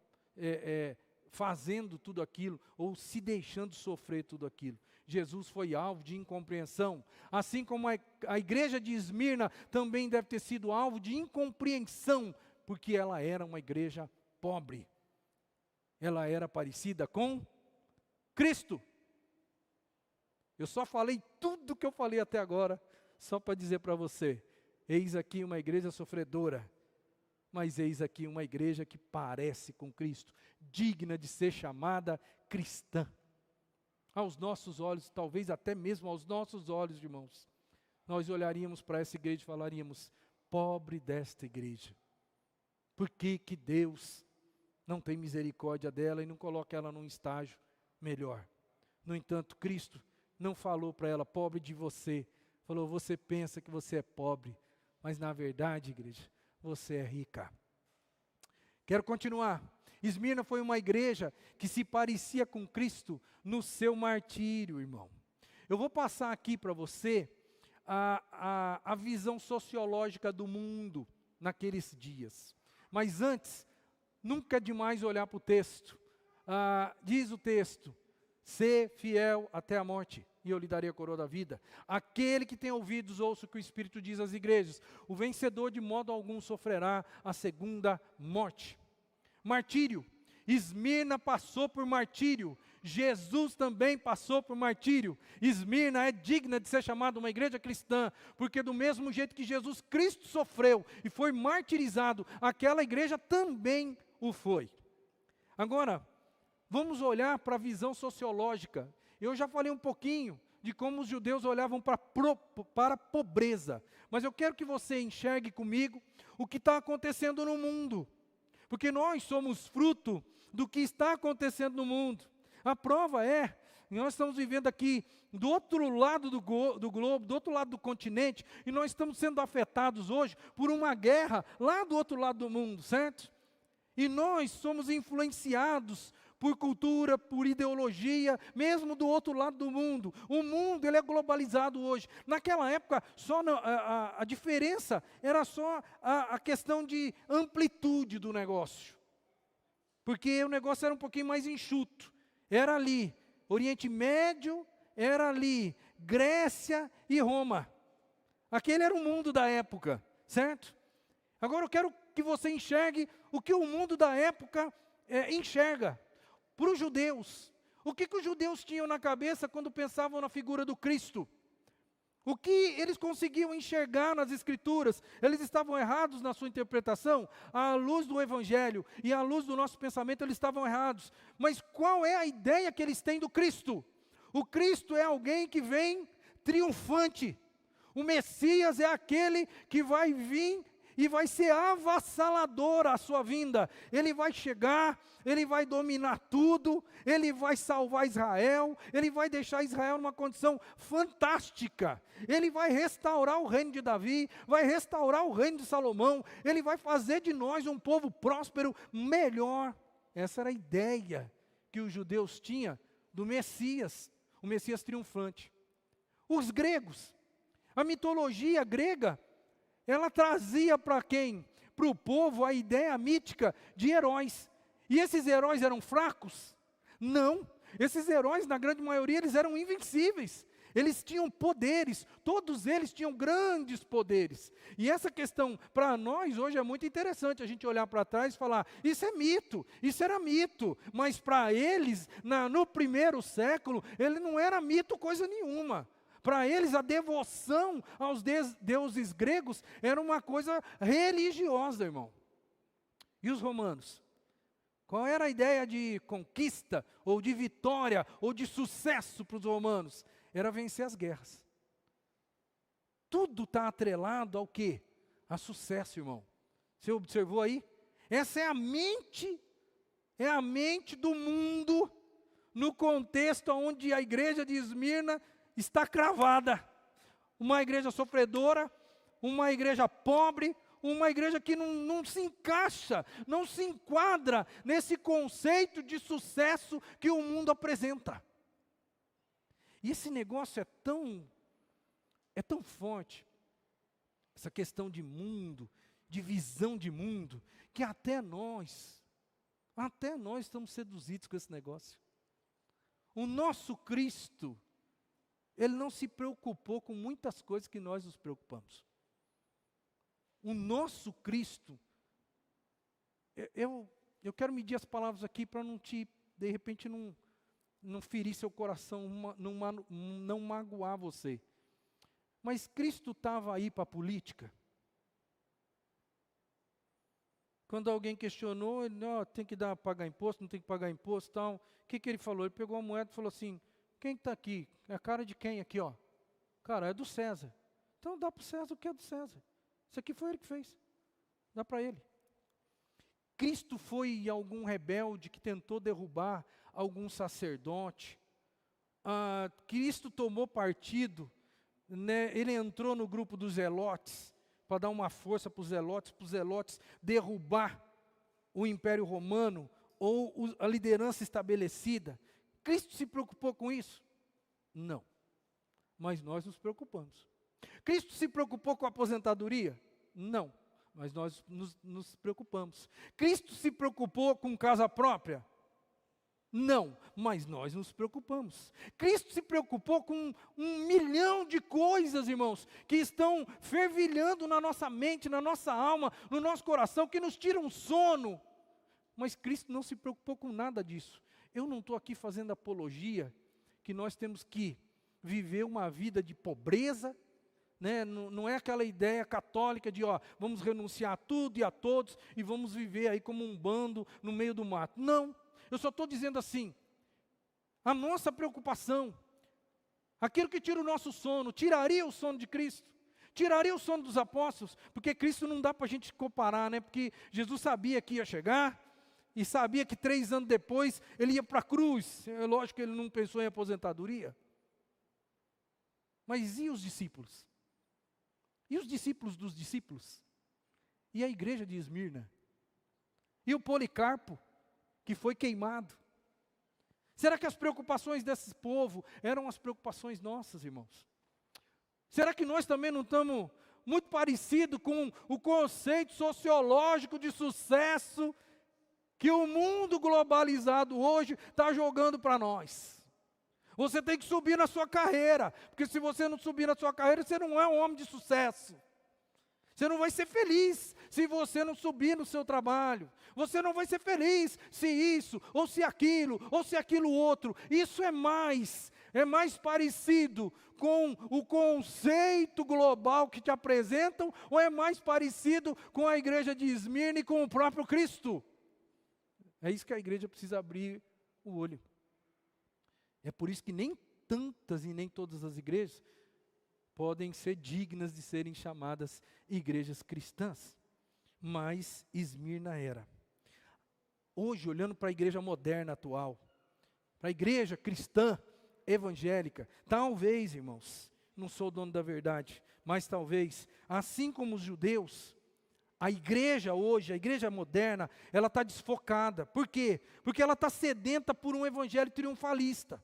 fazendo tudo aquilo, ou se deixando sofrer tudo aquilo. Jesus foi alvo de incompreensão, assim como a igreja de Esmirna também deve ter sido alvo de incompreensão, porque ela era uma igreja pobre. Ela era parecida com Cristo. Eu só falei tudo que eu falei até agora, só para dizer para você, eis aqui uma igreja sofredora, mas eis aqui uma igreja que parece com Cristo, digna de ser chamada cristã. Aos nossos olhos, talvez até mesmo aos nossos olhos, irmãos, nós olharíamos para essa igreja e falaríamos: pobre desta igreja. Por que que Deus não tem misericórdia dela e não coloca ela num estágio melhor? No entanto, Cristo não falou para ela: pobre de você. Falou: você pensa que você é pobre, mas na verdade, igreja, você é rica. Quero continuar. Esmirna foi uma igreja que se parecia com Cristo no seu martírio, irmão. Eu vou passar aqui para você a visão sociológica do mundo naqueles dias. Mas antes, nunca é demais olhar para o texto. Diz o texto: ser fiel até a morte, e eu lhe darei a coroa da vida. Aquele que tem ouvidos, ouça o que o Espírito diz às igrejas. O vencedor de modo algum sofrerá a segunda morte. Martírio. Esmirna passou por martírio. Jesus também passou por martírio. Esmirna é digna de ser chamada uma igreja cristã, porque do mesmo jeito que Jesus Cristo sofreu e foi martirizado, aquela igreja também o foi. Agora, vamos olhar para a visão sociológica. Eu já falei um pouquinho de como os judeus olhavam para a pobreza, mas eu quero que você enxergue comigo o que está acontecendo no mundo, porque nós somos fruto do que está acontecendo no mundo. A prova é, nós estamos vivendo aqui do outro lado do globo, do outro lado do continente, e nós estamos sendo afetados hoje por uma guerra lá do outro lado do mundo, certo? E nós somos influenciados por cultura, por ideologia, mesmo do outro lado do mundo. O mundo, ele é globalizado hoje. Naquela época, a diferença era só a questão de amplitude do negócio. Porque o negócio era um pouquinho mais enxuto. Era ali, Oriente Médio, era ali, Grécia e Roma. Aquele era o mundo da época, certo? Agora eu quero que você enxergue o que o mundo da época enxerga. Para os judeus, o que os judeus tinham na cabeça quando pensavam na figura do Cristo? O que eles conseguiam enxergar nas Escrituras? Eles estavam errados na sua interpretação? À luz do Evangelho e à luz do nosso pensamento, eles estavam errados. Mas qual é a ideia que eles têm do Cristo? O Cristo é alguém que vem triunfante. O Messias é aquele que vai vir e vai ser avassalador a sua vinda. Ele vai chegar, ele vai dominar tudo, ele vai salvar Israel, ele vai deixar Israel numa condição fantástica. Ele vai restaurar o reino de Davi, vai restaurar o reino de Salomão, ele vai fazer de nós um povo próspero, melhor. Essa era a ideia que os judeus tinham do Messias, o Messias triunfante. Os gregos, a mitologia grega, ela trazia para quem? Para o povo a ideia mítica de heróis. E esses heróis eram fracos? Não. Esses heróis, na grande maioria, eles eram invencíveis. eles tinham poderes, todos eles tinham grandes poderes. E essa questão, para nós hoje é muito interessante, a gente olhar para trás e falar, isso é mito, isso era mito. Mas para eles, no primeiro século, ele não era mito coisa nenhuma. Para eles, a devoção aos deuses gregos era uma coisa religiosa, irmão. E os romanos? Qual era a ideia de conquista, ou de vitória, ou de sucesso para os romanos? Era vencer as guerras. Tudo está atrelado ao quê? A sucesso, irmão. Você observou aí? Essa é a mente do mundo, no contexto onde a igreja de Esmirna está cravada. Uma igreja sofredora, uma igreja pobre, uma igreja que não se encaixa, não se enquadra nesse conceito de sucesso que o mundo apresenta. E esse negócio é tão forte, essa questão de mundo, de visão de mundo, que até nós estamos seduzidos com esse negócio. O nosso Cristo, Ele não se preocupou com muitas coisas que nós nos preocupamos. O nosso Cristo, eu quero medir as palavras aqui para de repente, não ferir seu coração, não magoar você. Mas Cristo estava aí para a política. Quando alguém questionou, ele tem que pagar imposto, não tem que pagar imposto, tal. O que ele falou? Ele pegou a moeda e falou assim, quem está aqui? É a cara de quem aqui, ó? Cara, é do César. Então dá para o César o que é do César. Isso aqui foi ele que fez. Dá para ele. Cristo foi algum rebelde que tentou derrubar algum sacerdote. Cristo tomou partido, né? Ele entrou no grupo dos zelotes, para dar uma força para os zelotes derrubar o Império Romano, ou a liderança estabelecida. Cristo se preocupou com isso? Não. Mas nós nos preocupamos. Cristo se preocupou com a aposentadoria? Não. Mas nós nos preocupamos. Cristo se preocupou com casa própria? Não, mas nós nos preocupamos. Cristo se preocupou com 1 milhão de coisas, irmãos, que estão fervilhando na nossa mente, na nossa alma, no nosso coração, que nos tiram sono. Mas Cristo não se preocupou com nada disso. Eu não estou aqui fazendo apologia que nós temos que viver uma vida de pobreza, né? Não é aquela ideia católica de, vamos renunciar a tudo e a todos e vamos viver aí como um bando no meio do mato. Não. Eu só estou dizendo assim, a nossa preocupação, aquilo que tira o nosso sono, tiraria o sono de Cristo, tiraria o sono dos apóstolos, porque Cristo não dá para a gente comparar, né? Porque Jesus sabia que ia chegar, e sabia que 3 anos depois ele ia para a cruz. É lógico que ele não pensou em aposentadoria. Mas e os discípulos? E os discípulos dos discípulos? E a igreja de Esmirna? E o Policarpo, que foi queimado? Será que as preocupações desse povo eram as preocupações nossas, irmãos? Será que nós também não estamos muito parecidos com o conceito sociológico de sucesso que o mundo globalizado hoje está jogando para nós? Você tem que subir na sua carreira, porque se você não subir na sua carreira, você não é um homem de sucesso. Você não vai ser feliz se você não subir no seu trabalho. Você não vai ser feliz se isso, ou se aquilo outro. Isso é mais parecido com o conceito global que te apresentam, ou é mais parecido com a igreja de Esmirna e com o próprio Cristo? É isso que a igreja precisa abrir o olho. É por isso que nem tantas e nem todas as igrejas podem ser dignas de serem chamadas igrejas cristãs. Mas Esmirna era. Hoje, olhando para a igreja moderna atual, para a igreja cristã, evangélica, talvez, irmãos, não sou dono da verdade, mas talvez, assim como os judeus, a igreja hoje, a igreja moderna, ela está desfocada. Por quê? Porque ela está sedenta por um evangelho triunfalista.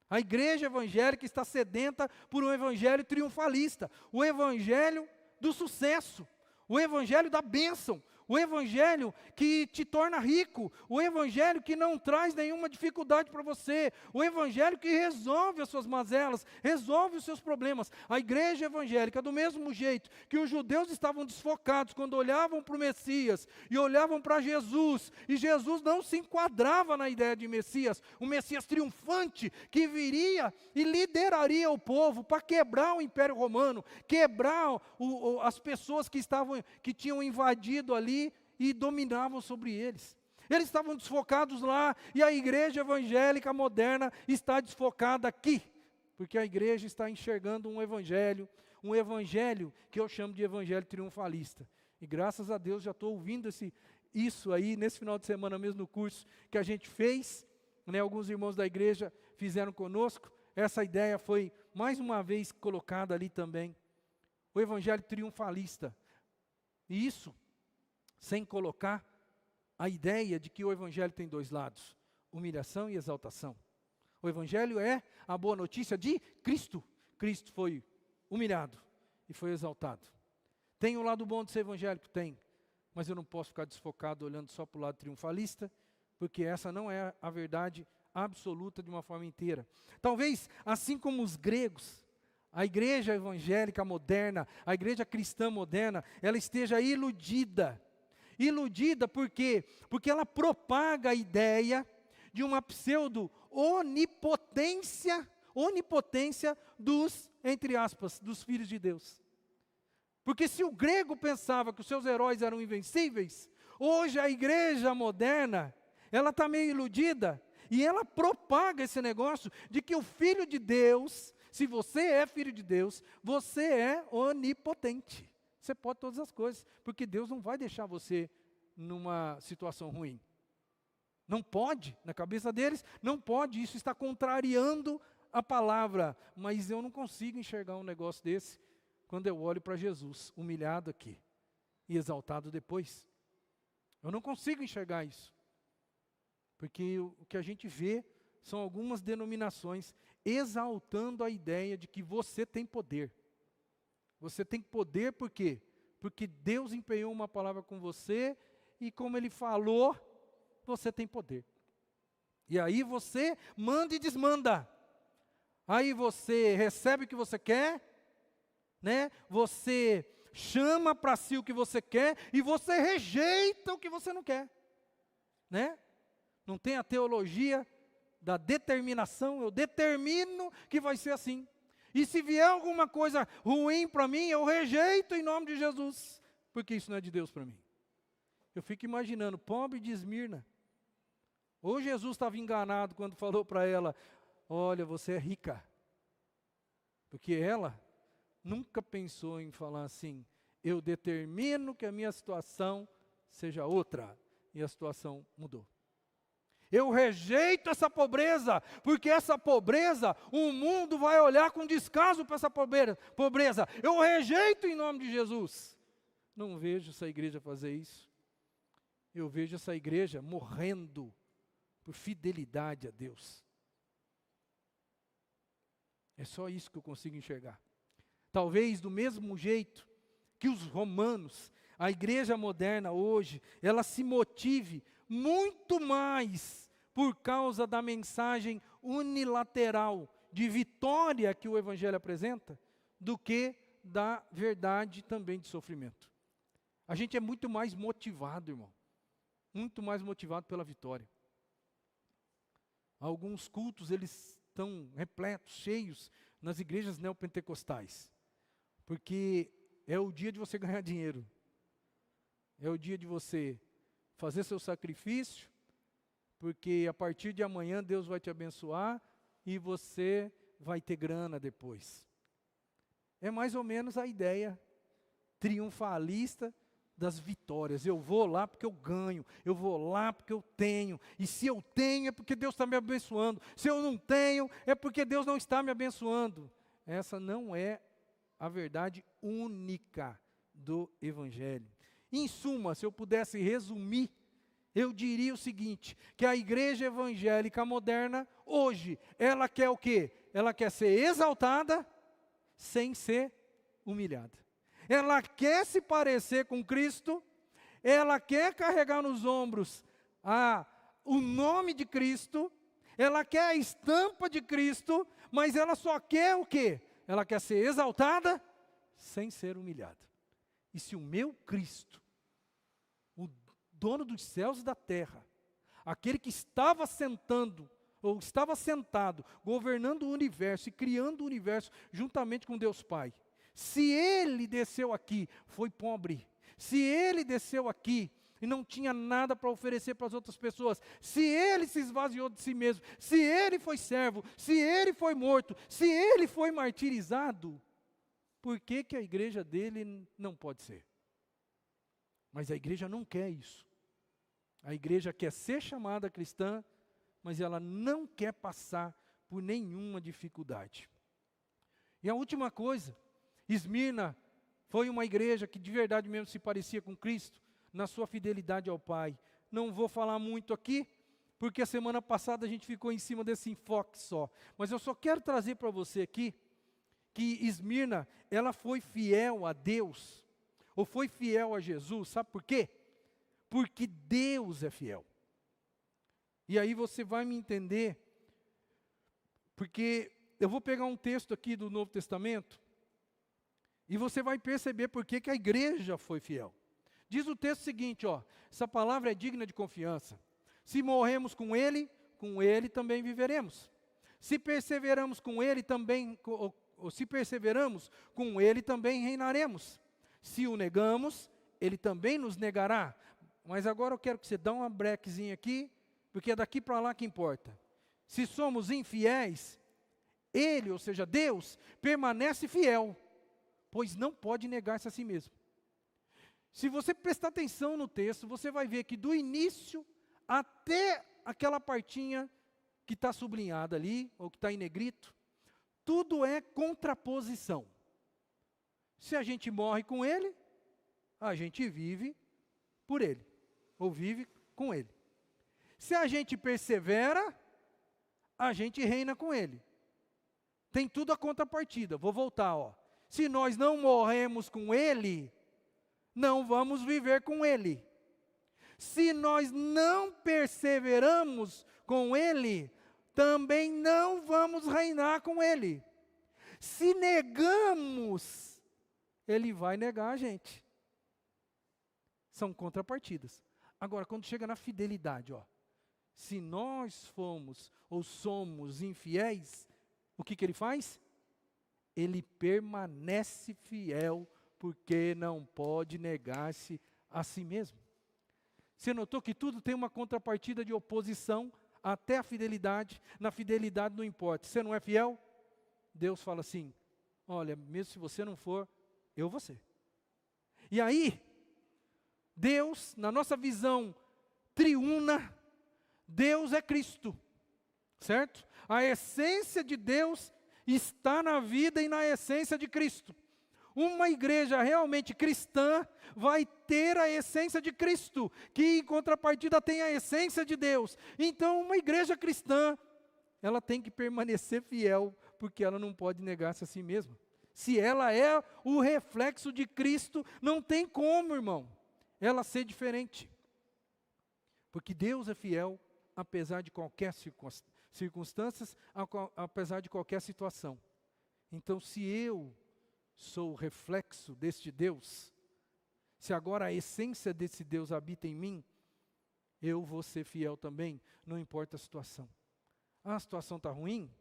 A igreja evangélica está sedenta por um evangelho triunfalista. O evangelho do sucesso. O evangelho da bênção. O evangelho que te torna rico, o evangelho que não traz nenhuma dificuldade para você, o evangelho que resolve as suas mazelas, resolve os seus problemas. A igreja evangélica, do mesmo jeito que os judeus estavam desfocados quando olhavam para o Messias e olhavam para Jesus, e Jesus não se enquadrava na ideia de Messias, um Messias triunfante que viria e lideraria o povo para quebrar o Império Romano, quebrar as pessoas que tinham invadido ali e dominavam sobre eles. Eles estavam desfocados lá, e a igreja evangélica moderna está desfocada aqui, porque a igreja está enxergando um evangelho que eu chamo de evangelho triunfalista. E graças a Deus já estou ouvindo isso aí, nesse final de semana mesmo no curso que a gente fez, né, alguns irmãos da igreja fizeram conosco, essa ideia foi mais uma vez colocada ali também. O evangelho triunfalista. E isso sem colocar a ideia de que o evangelho tem dois lados, humilhação e exaltação. O evangelho é a boa notícia de Cristo. Cristo foi humilhado e foi exaltado. Tem o lado bom de ser evangélico? Tem. Mas eu não posso ficar desfocado olhando só para o lado triunfalista, porque essa não é a verdade absoluta de uma forma inteira. Talvez, assim como os gregos, a igreja evangélica moderna, a igreja cristã moderna, ela esteja iludida. Iludida por quê? Porque ela propaga a ideia de uma pseudo-onipotência dos, entre aspas, dos filhos de Deus. Porque se o grego pensava que os seus heróis eram invencíveis, hoje a igreja moderna, ela está meio iludida, e ela propaga esse negócio de que o filho de Deus, se você é filho de Deus, você é onipotente. Você pode todas as coisas, porque Deus não vai deixar você numa situação ruim. Não pode, na cabeça deles, não pode, isso está contrariando a palavra. Mas eu não consigo enxergar um negócio desse quando eu olho para Jesus, humilhado aqui e exaltado depois. Eu não consigo enxergar isso. Porque o que a gente vê são algumas denominações exaltando a ideia de que você tem poder. Você tem poder por quê? Porque Deus empenhou uma palavra com você e como Ele falou, você tem poder. E aí você manda e desmanda. Aí você recebe o que você quer, né? Você chama para si o que você quer e você rejeita o que você não quer, né? Não tem a teologia da determinação, eu determino que vai ser assim. E se vier alguma coisa ruim para mim, eu rejeito em nome de Jesus, porque isso não é de Deus para mim. Eu fico imaginando, pobre de Esmirna, ou Jesus estava enganado quando falou para ela, olha, você é rica. Porque ela nunca pensou em falar assim, eu determino que a minha situação seja outra. E a situação mudou. Eu rejeito essa pobreza, porque essa pobreza, o mundo vai olhar com descaso para essa pobreza. Eu rejeito em nome de Jesus. Não vejo essa igreja fazer isso. Eu vejo essa igreja morrendo por fidelidade a Deus. É só isso que eu consigo enxergar. Talvez do mesmo jeito que os romanos, a igreja moderna hoje, ela se motive muito mais por causa da mensagem unilateral de vitória que o Evangelho apresenta, do que da verdade também de sofrimento. A gente é muito mais motivado, irmão. Muito mais motivado pela vitória. Alguns cultos, eles estão repletos, cheios, nas igrejas neopentecostais. Porque é o dia de você ganhar dinheiro. É o dia de você fazer seu sacrifício, porque a partir de amanhã Deus vai te abençoar e você vai ter grana depois. É mais ou menos a ideia triunfalista das vitórias. Eu vou lá porque eu ganho, eu vou lá porque eu tenho, e se eu tenho é porque Deus está me abençoando, se eu não tenho é porque Deus não está me abençoando. Essa não é a verdade única do Evangelho. Em suma, se eu pudesse resumir, eu diria o seguinte, que a igreja evangélica moderna, hoje, ela quer o quê? Ela quer ser exaltada, sem ser humilhada. Ela quer se parecer com Cristo, ela quer carregar nos ombros o nome de Cristo, ela quer a estampa de Cristo, mas ela só quer o quê? Ela quer ser exaltada sem ser humilhada. E se o meu Cristo, o dono dos céus e da terra, aquele que estava sentado, governando o universo e criando o universo juntamente com Deus Pai, se Ele desceu aqui, foi pobre, se Ele desceu aqui e não tinha nada para oferecer para as outras pessoas, se Ele se esvaziou de si mesmo, se Ele foi servo, se Ele foi morto, se Ele foi martirizado, por que que a igreja dele não pode ser? Mas a igreja não quer isso. A igreja quer ser chamada cristã, mas ela não quer passar por nenhuma dificuldade. E a última coisa, Esmirna foi uma igreja que de verdade mesmo se parecia com Cristo, na sua fidelidade ao Pai. Não vou falar muito aqui, porque a semana passada a gente ficou em cima desse enfoque só. Mas eu só quero trazer para você aqui, que Esmirna, ela foi fiel a Deus, ou foi fiel a Jesus, sabe por quê? Porque Deus é fiel. E aí você vai me entender, porque eu vou pegar um texto aqui do Novo Testamento, e você vai perceber por que que a igreja foi fiel. Diz o texto seguinte, essa palavra é digna de confiança. Se morremos com Ele também viveremos. Se perseveramos com Ele também, ou se perseveramos, com Ele também reinaremos. Se o negamos, Ele também nos negará. Mas agora eu quero que você dê uma brequezinha aqui, porque é daqui para lá que importa. Se somos infiéis, Ele, ou seja, Deus, permanece fiel, pois não pode negar-se a si mesmo. Se você prestar atenção no texto, você vai ver que do início até aquela partinha que está sublinhada ali, ou que está em negrito, tudo é contraposição. Se a gente morre com Ele, a gente vive por Ele, ou vive com Ele. Se a gente persevera, a gente reina com Ele. Tem tudo a contrapartida. Vou voltar, Se nós não morremos com Ele, não vamos viver com Ele. Se nós não perseveramos com Ele, também não vamos reinar com Ele. Se negamos, Ele vai negar a gente. São contrapartidas. Agora, quando chega na fidelidade, se nós fomos ou somos infiéis, o que Ele faz? Ele permanece fiel, porque não pode negar-se a si mesmo. Você notou que tudo tem uma contrapartida de oposição, até a fidelidade. Na fidelidade não importa. Você não é fiel? Deus fala assim, olha, mesmo se você não for, eu vou ser. E aí, Deus, na nossa visão triuna, Deus é Cristo, certo? A essência de Deus está na vida e na essência de Cristo. Uma igreja realmente cristã vai ter a essência de Cristo, que em contrapartida tem a essência de Deus. Então, uma igreja cristã, ela tem que permanecer fiel, porque ela não pode negar-se a si mesma. Se ela é o reflexo de Cristo, não tem como, irmão, ela ser diferente. Porque Deus é fiel, apesar de qualquer circunstâncias, apesar de qualquer situação. Então, se eu sou o reflexo deste Deus, se agora a essência desse Deus habita em mim, eu vou ser fiel também, não importa a situação. A situação está ruim?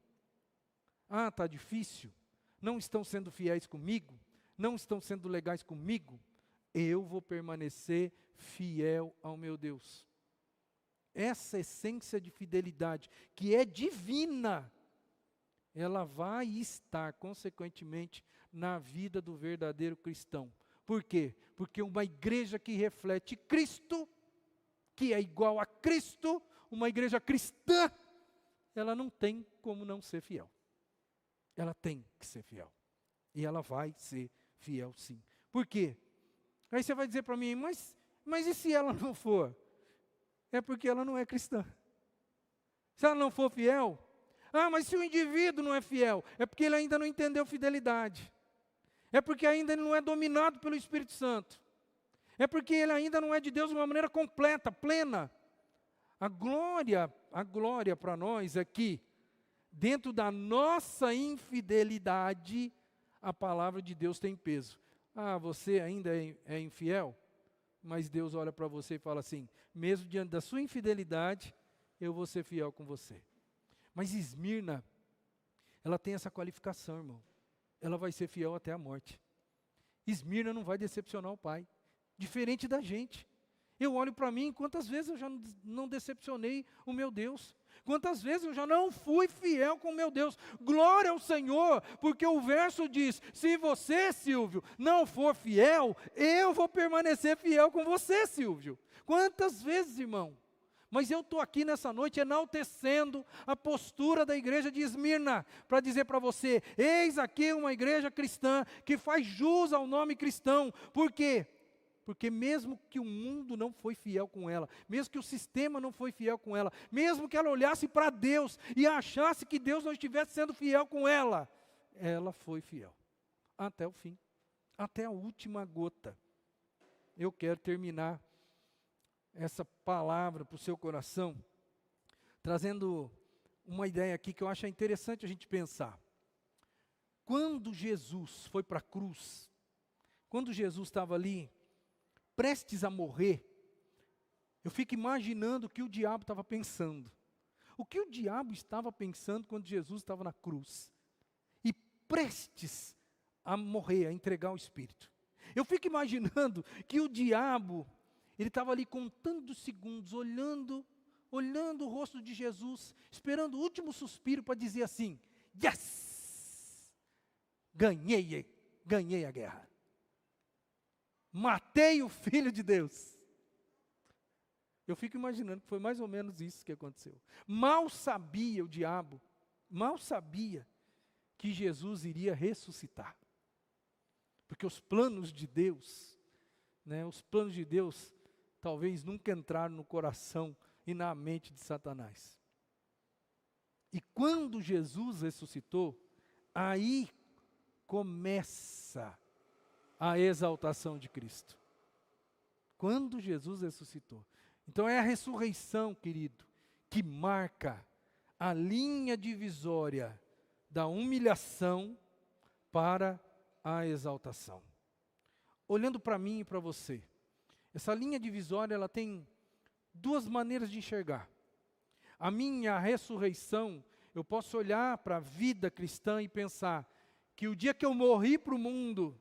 Está difícil? Não estão sendo fiéis comigo? Não estão sendo legais comigo? Eu vou permanecer fiel ao meu Deus. Essa essência de fidelidade, que é divina, ela vai estar, consequentemente, na vida do verdadeiro cristão. Por quê? Porque uma igreja que reflete Cristo, que é igual a Cristo, uma igreja cristã, ela não tem como não ser fiel. Ela tem que ser fiel. E ela vai ser fiel sim. Por quê? Aí você vai dizer para mim, mas e se ela não for? É porque ela não é cristã. Se ela não for fiel, mas se o indivíduo não é fiel, é porque ele ainda não entendeu fidelidade. É porque ainda ele não é dominado pelo Espírito Santo. É porque ele ainda não é de Deus de uma maneira completa, plena. A glória para nós é que, dentro da nossa infidelidade, a palavra de Deus tem peso. Ah, você ainda é infiel? Mas Deus olha para você e fala assim, mesmo diante da sua infidelidade, eu vou ser fiel com você. Mas Esmirna, ela tem essa qualificação, irmão. Ela vai ser fiel até a morte. Esmirna não vai decepcionar o Pai. Diferente da gente. Eu olho para mim, quantas vezes eu já não decepcionei o meu Deus? Quantas vezes eu já não fui fiel com o meu Deus? Glória ao Senhor, porque o verso diz, se você, Silvio, não for fiel, eu vou permanecer fiel com você, Silvio. Quantas vezes, irmão? Mas eu estou aqui nessa noite enaltecendo a postura da igreja de Esmirna, para dizer para você, eis aqui uma igreja cristã, que faz jus ao nome cristão. Por quê? Porque mesmo que o mundo não foi fiel com ela, mesmo que o sistema não foi fiel com ela, mesmo que ela olhasse para Deus e achasse que Deus não estivesse sendo fiel com ela, ela foi fiel, até o fim, até a última gota. Eu quero terminar essa palavra para o seu coração, trazendo uma ideia aqui que eu acho interessante a gente pensar. Quando Jesus foi para a cruz, quando Jesus estava ali, prestes a morrer, eu fico imaginando o que o diabo estava pensando. O que o diabo estava pensando quando Jesus estava na cruz? E prestes a morrer, a entregar o Espírito. Eu fico imaginando que o diabo, ele estava ali contando os segundos, olhando o rosto de Jesus, esperando o último suspiro para dizer assim, yes! Ganhei a guerra. Matei o Filho de Deus. Eu fico imaginando que foi mais ou menos isso que aconteceu. Mal sabia o diabo, mal sabia que Jesus iria ressuscitar. Porque os planos de Deus, os planos de Deus, talvez nunca entraram no coração e na mente de Satanás. E quando Jesus ressuscitou, aí começa a exaltação de Cristo. Quando Jesus ressuscitou. Então é a ressurreição, querido, que marca a linha divisória da humilhação para a exaltação. Olhando para mim e para você, essa linha divisória, ela tem duas maneiras de enxergar. A minha ressurreição, eu posso olhar para a vida cristã e pensar que o dia que eu morri para o mundo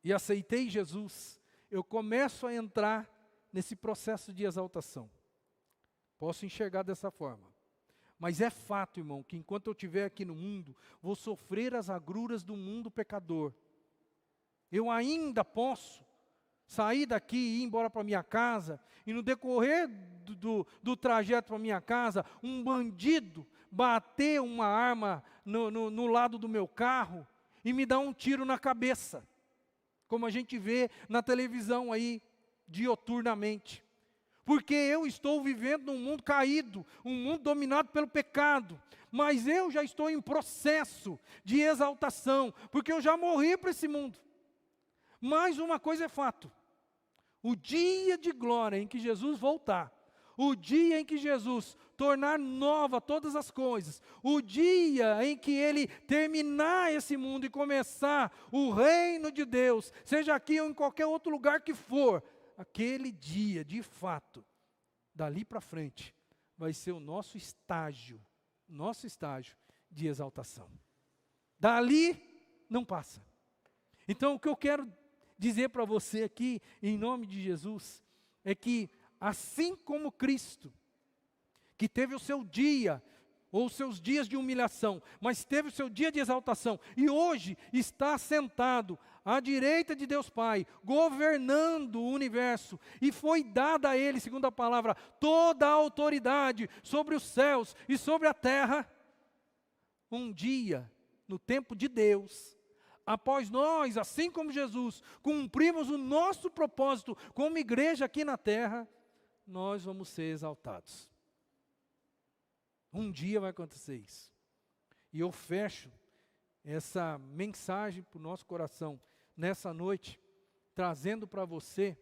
e aceitei Jesus, eu começo a entrar nesse processo de exaltação. Posso enxergar dessa forma. Mas é fato, irmão, que enquanto eu estiver aqui no mundo, vou sofrer as agruras do mundo pecador. Eu ainda posso sair daqui e ir embora para minha casa, e no decorrer do trajeto para minha casa, um bandido bater uma arma no lado do meu carro e me dar um tiro na cabeça. Como a gente vê na televisão aí, dioturnamente. Porque eu estou vivendo num mundo caído, um mundo dominado pelo pecado. Mas eu já estou em processo de exaltação, porque eu já morri para esse mundo. Mas uma coisa é fato. O dia de glória em que Jesus voltar, o dia em que Jesus tornar nova todas as coisas, o dia em que Ele terminar esse mundo e começar o reino de Deus, seja aqui ou em qualquer outro lugar que for, aquele dia, de fato, dali para frente, vai ser o nosso estágio de exaltação. Dali não passa. Então o que eu quero dizer para você aqui, em nome de Jesus, é que assim como Cristo, que teve o seu dia, ou os seus dias de humilhação, mas teve o seu dia de exaltação, e hoje está sentado à direita de Deus Pai, governando o universo, e foi dada a Ele, segundo a palavra, toda a autoridade sobre os céus e sobre a terra. Um dia, no tempo de Deus, após nós, assim como Jesus, cumprimos o nosso propósito como igreja aqui na terra, nós vamos ser exaltados. Um dia vai acontecer isso. E eu fecho essa mensagem para o nosso coração nessa noite, trazendo para você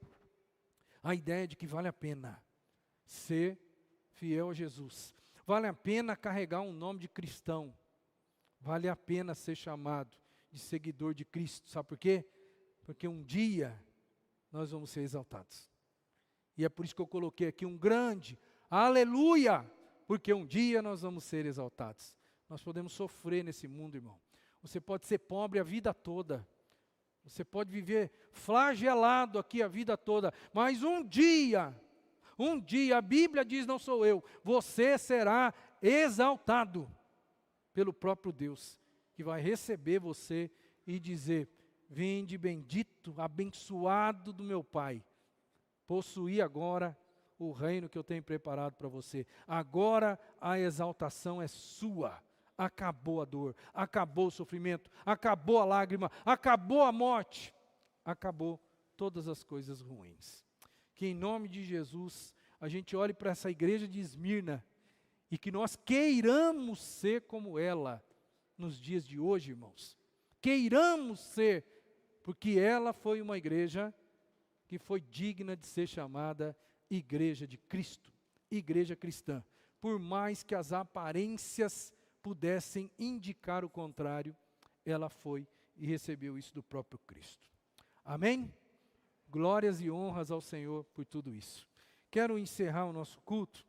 a ideia de que vale a pena ser fiel a Jesus. Vale a pena carregar um nome de cristão. Vale a pena ser chamado de seguidor de Cristo. Sabe por quê? Porque um dia nós vamos ser exaltados. E é por isso que eu coloquei aqui um grande aleluia, porque um dia nós vamos ser exaltados. Nós podemos sofrer nesse mundo, irmão. Você pode ser pobre a vida toda. Você pode viver flagelado aqui a vida toda. Mas um dia, a Bíblia diz, não sou eu, você será exaltado pelo próprio Deus, que vai receber você e dizer: vinde bendito, abençoado do meu Pai, possuí agora o reino que eu tenho preparado para você. Agora a exaltação é sua. Acabou a dor, acabou o sofrimento, acabou a lágrima, acabou a morte, acabou todas as coisas ruins. Que em nome de Jesus a gente olhe para essa igreja de Esmirna e que nós queiramos ser como ela nos dias de hoje, irmãos. Queiramos ser, porque ela foi uma igreja que foi digna de ser chamada igreja de Cristo, igreja cristã. Por mais que as aparências pudessem indicar o contrário, ela foi e recebeu isso do próprio Cristo. Amém? Glórias e honras ao Senhor por tudo isso. Quero encerrar o nosso culto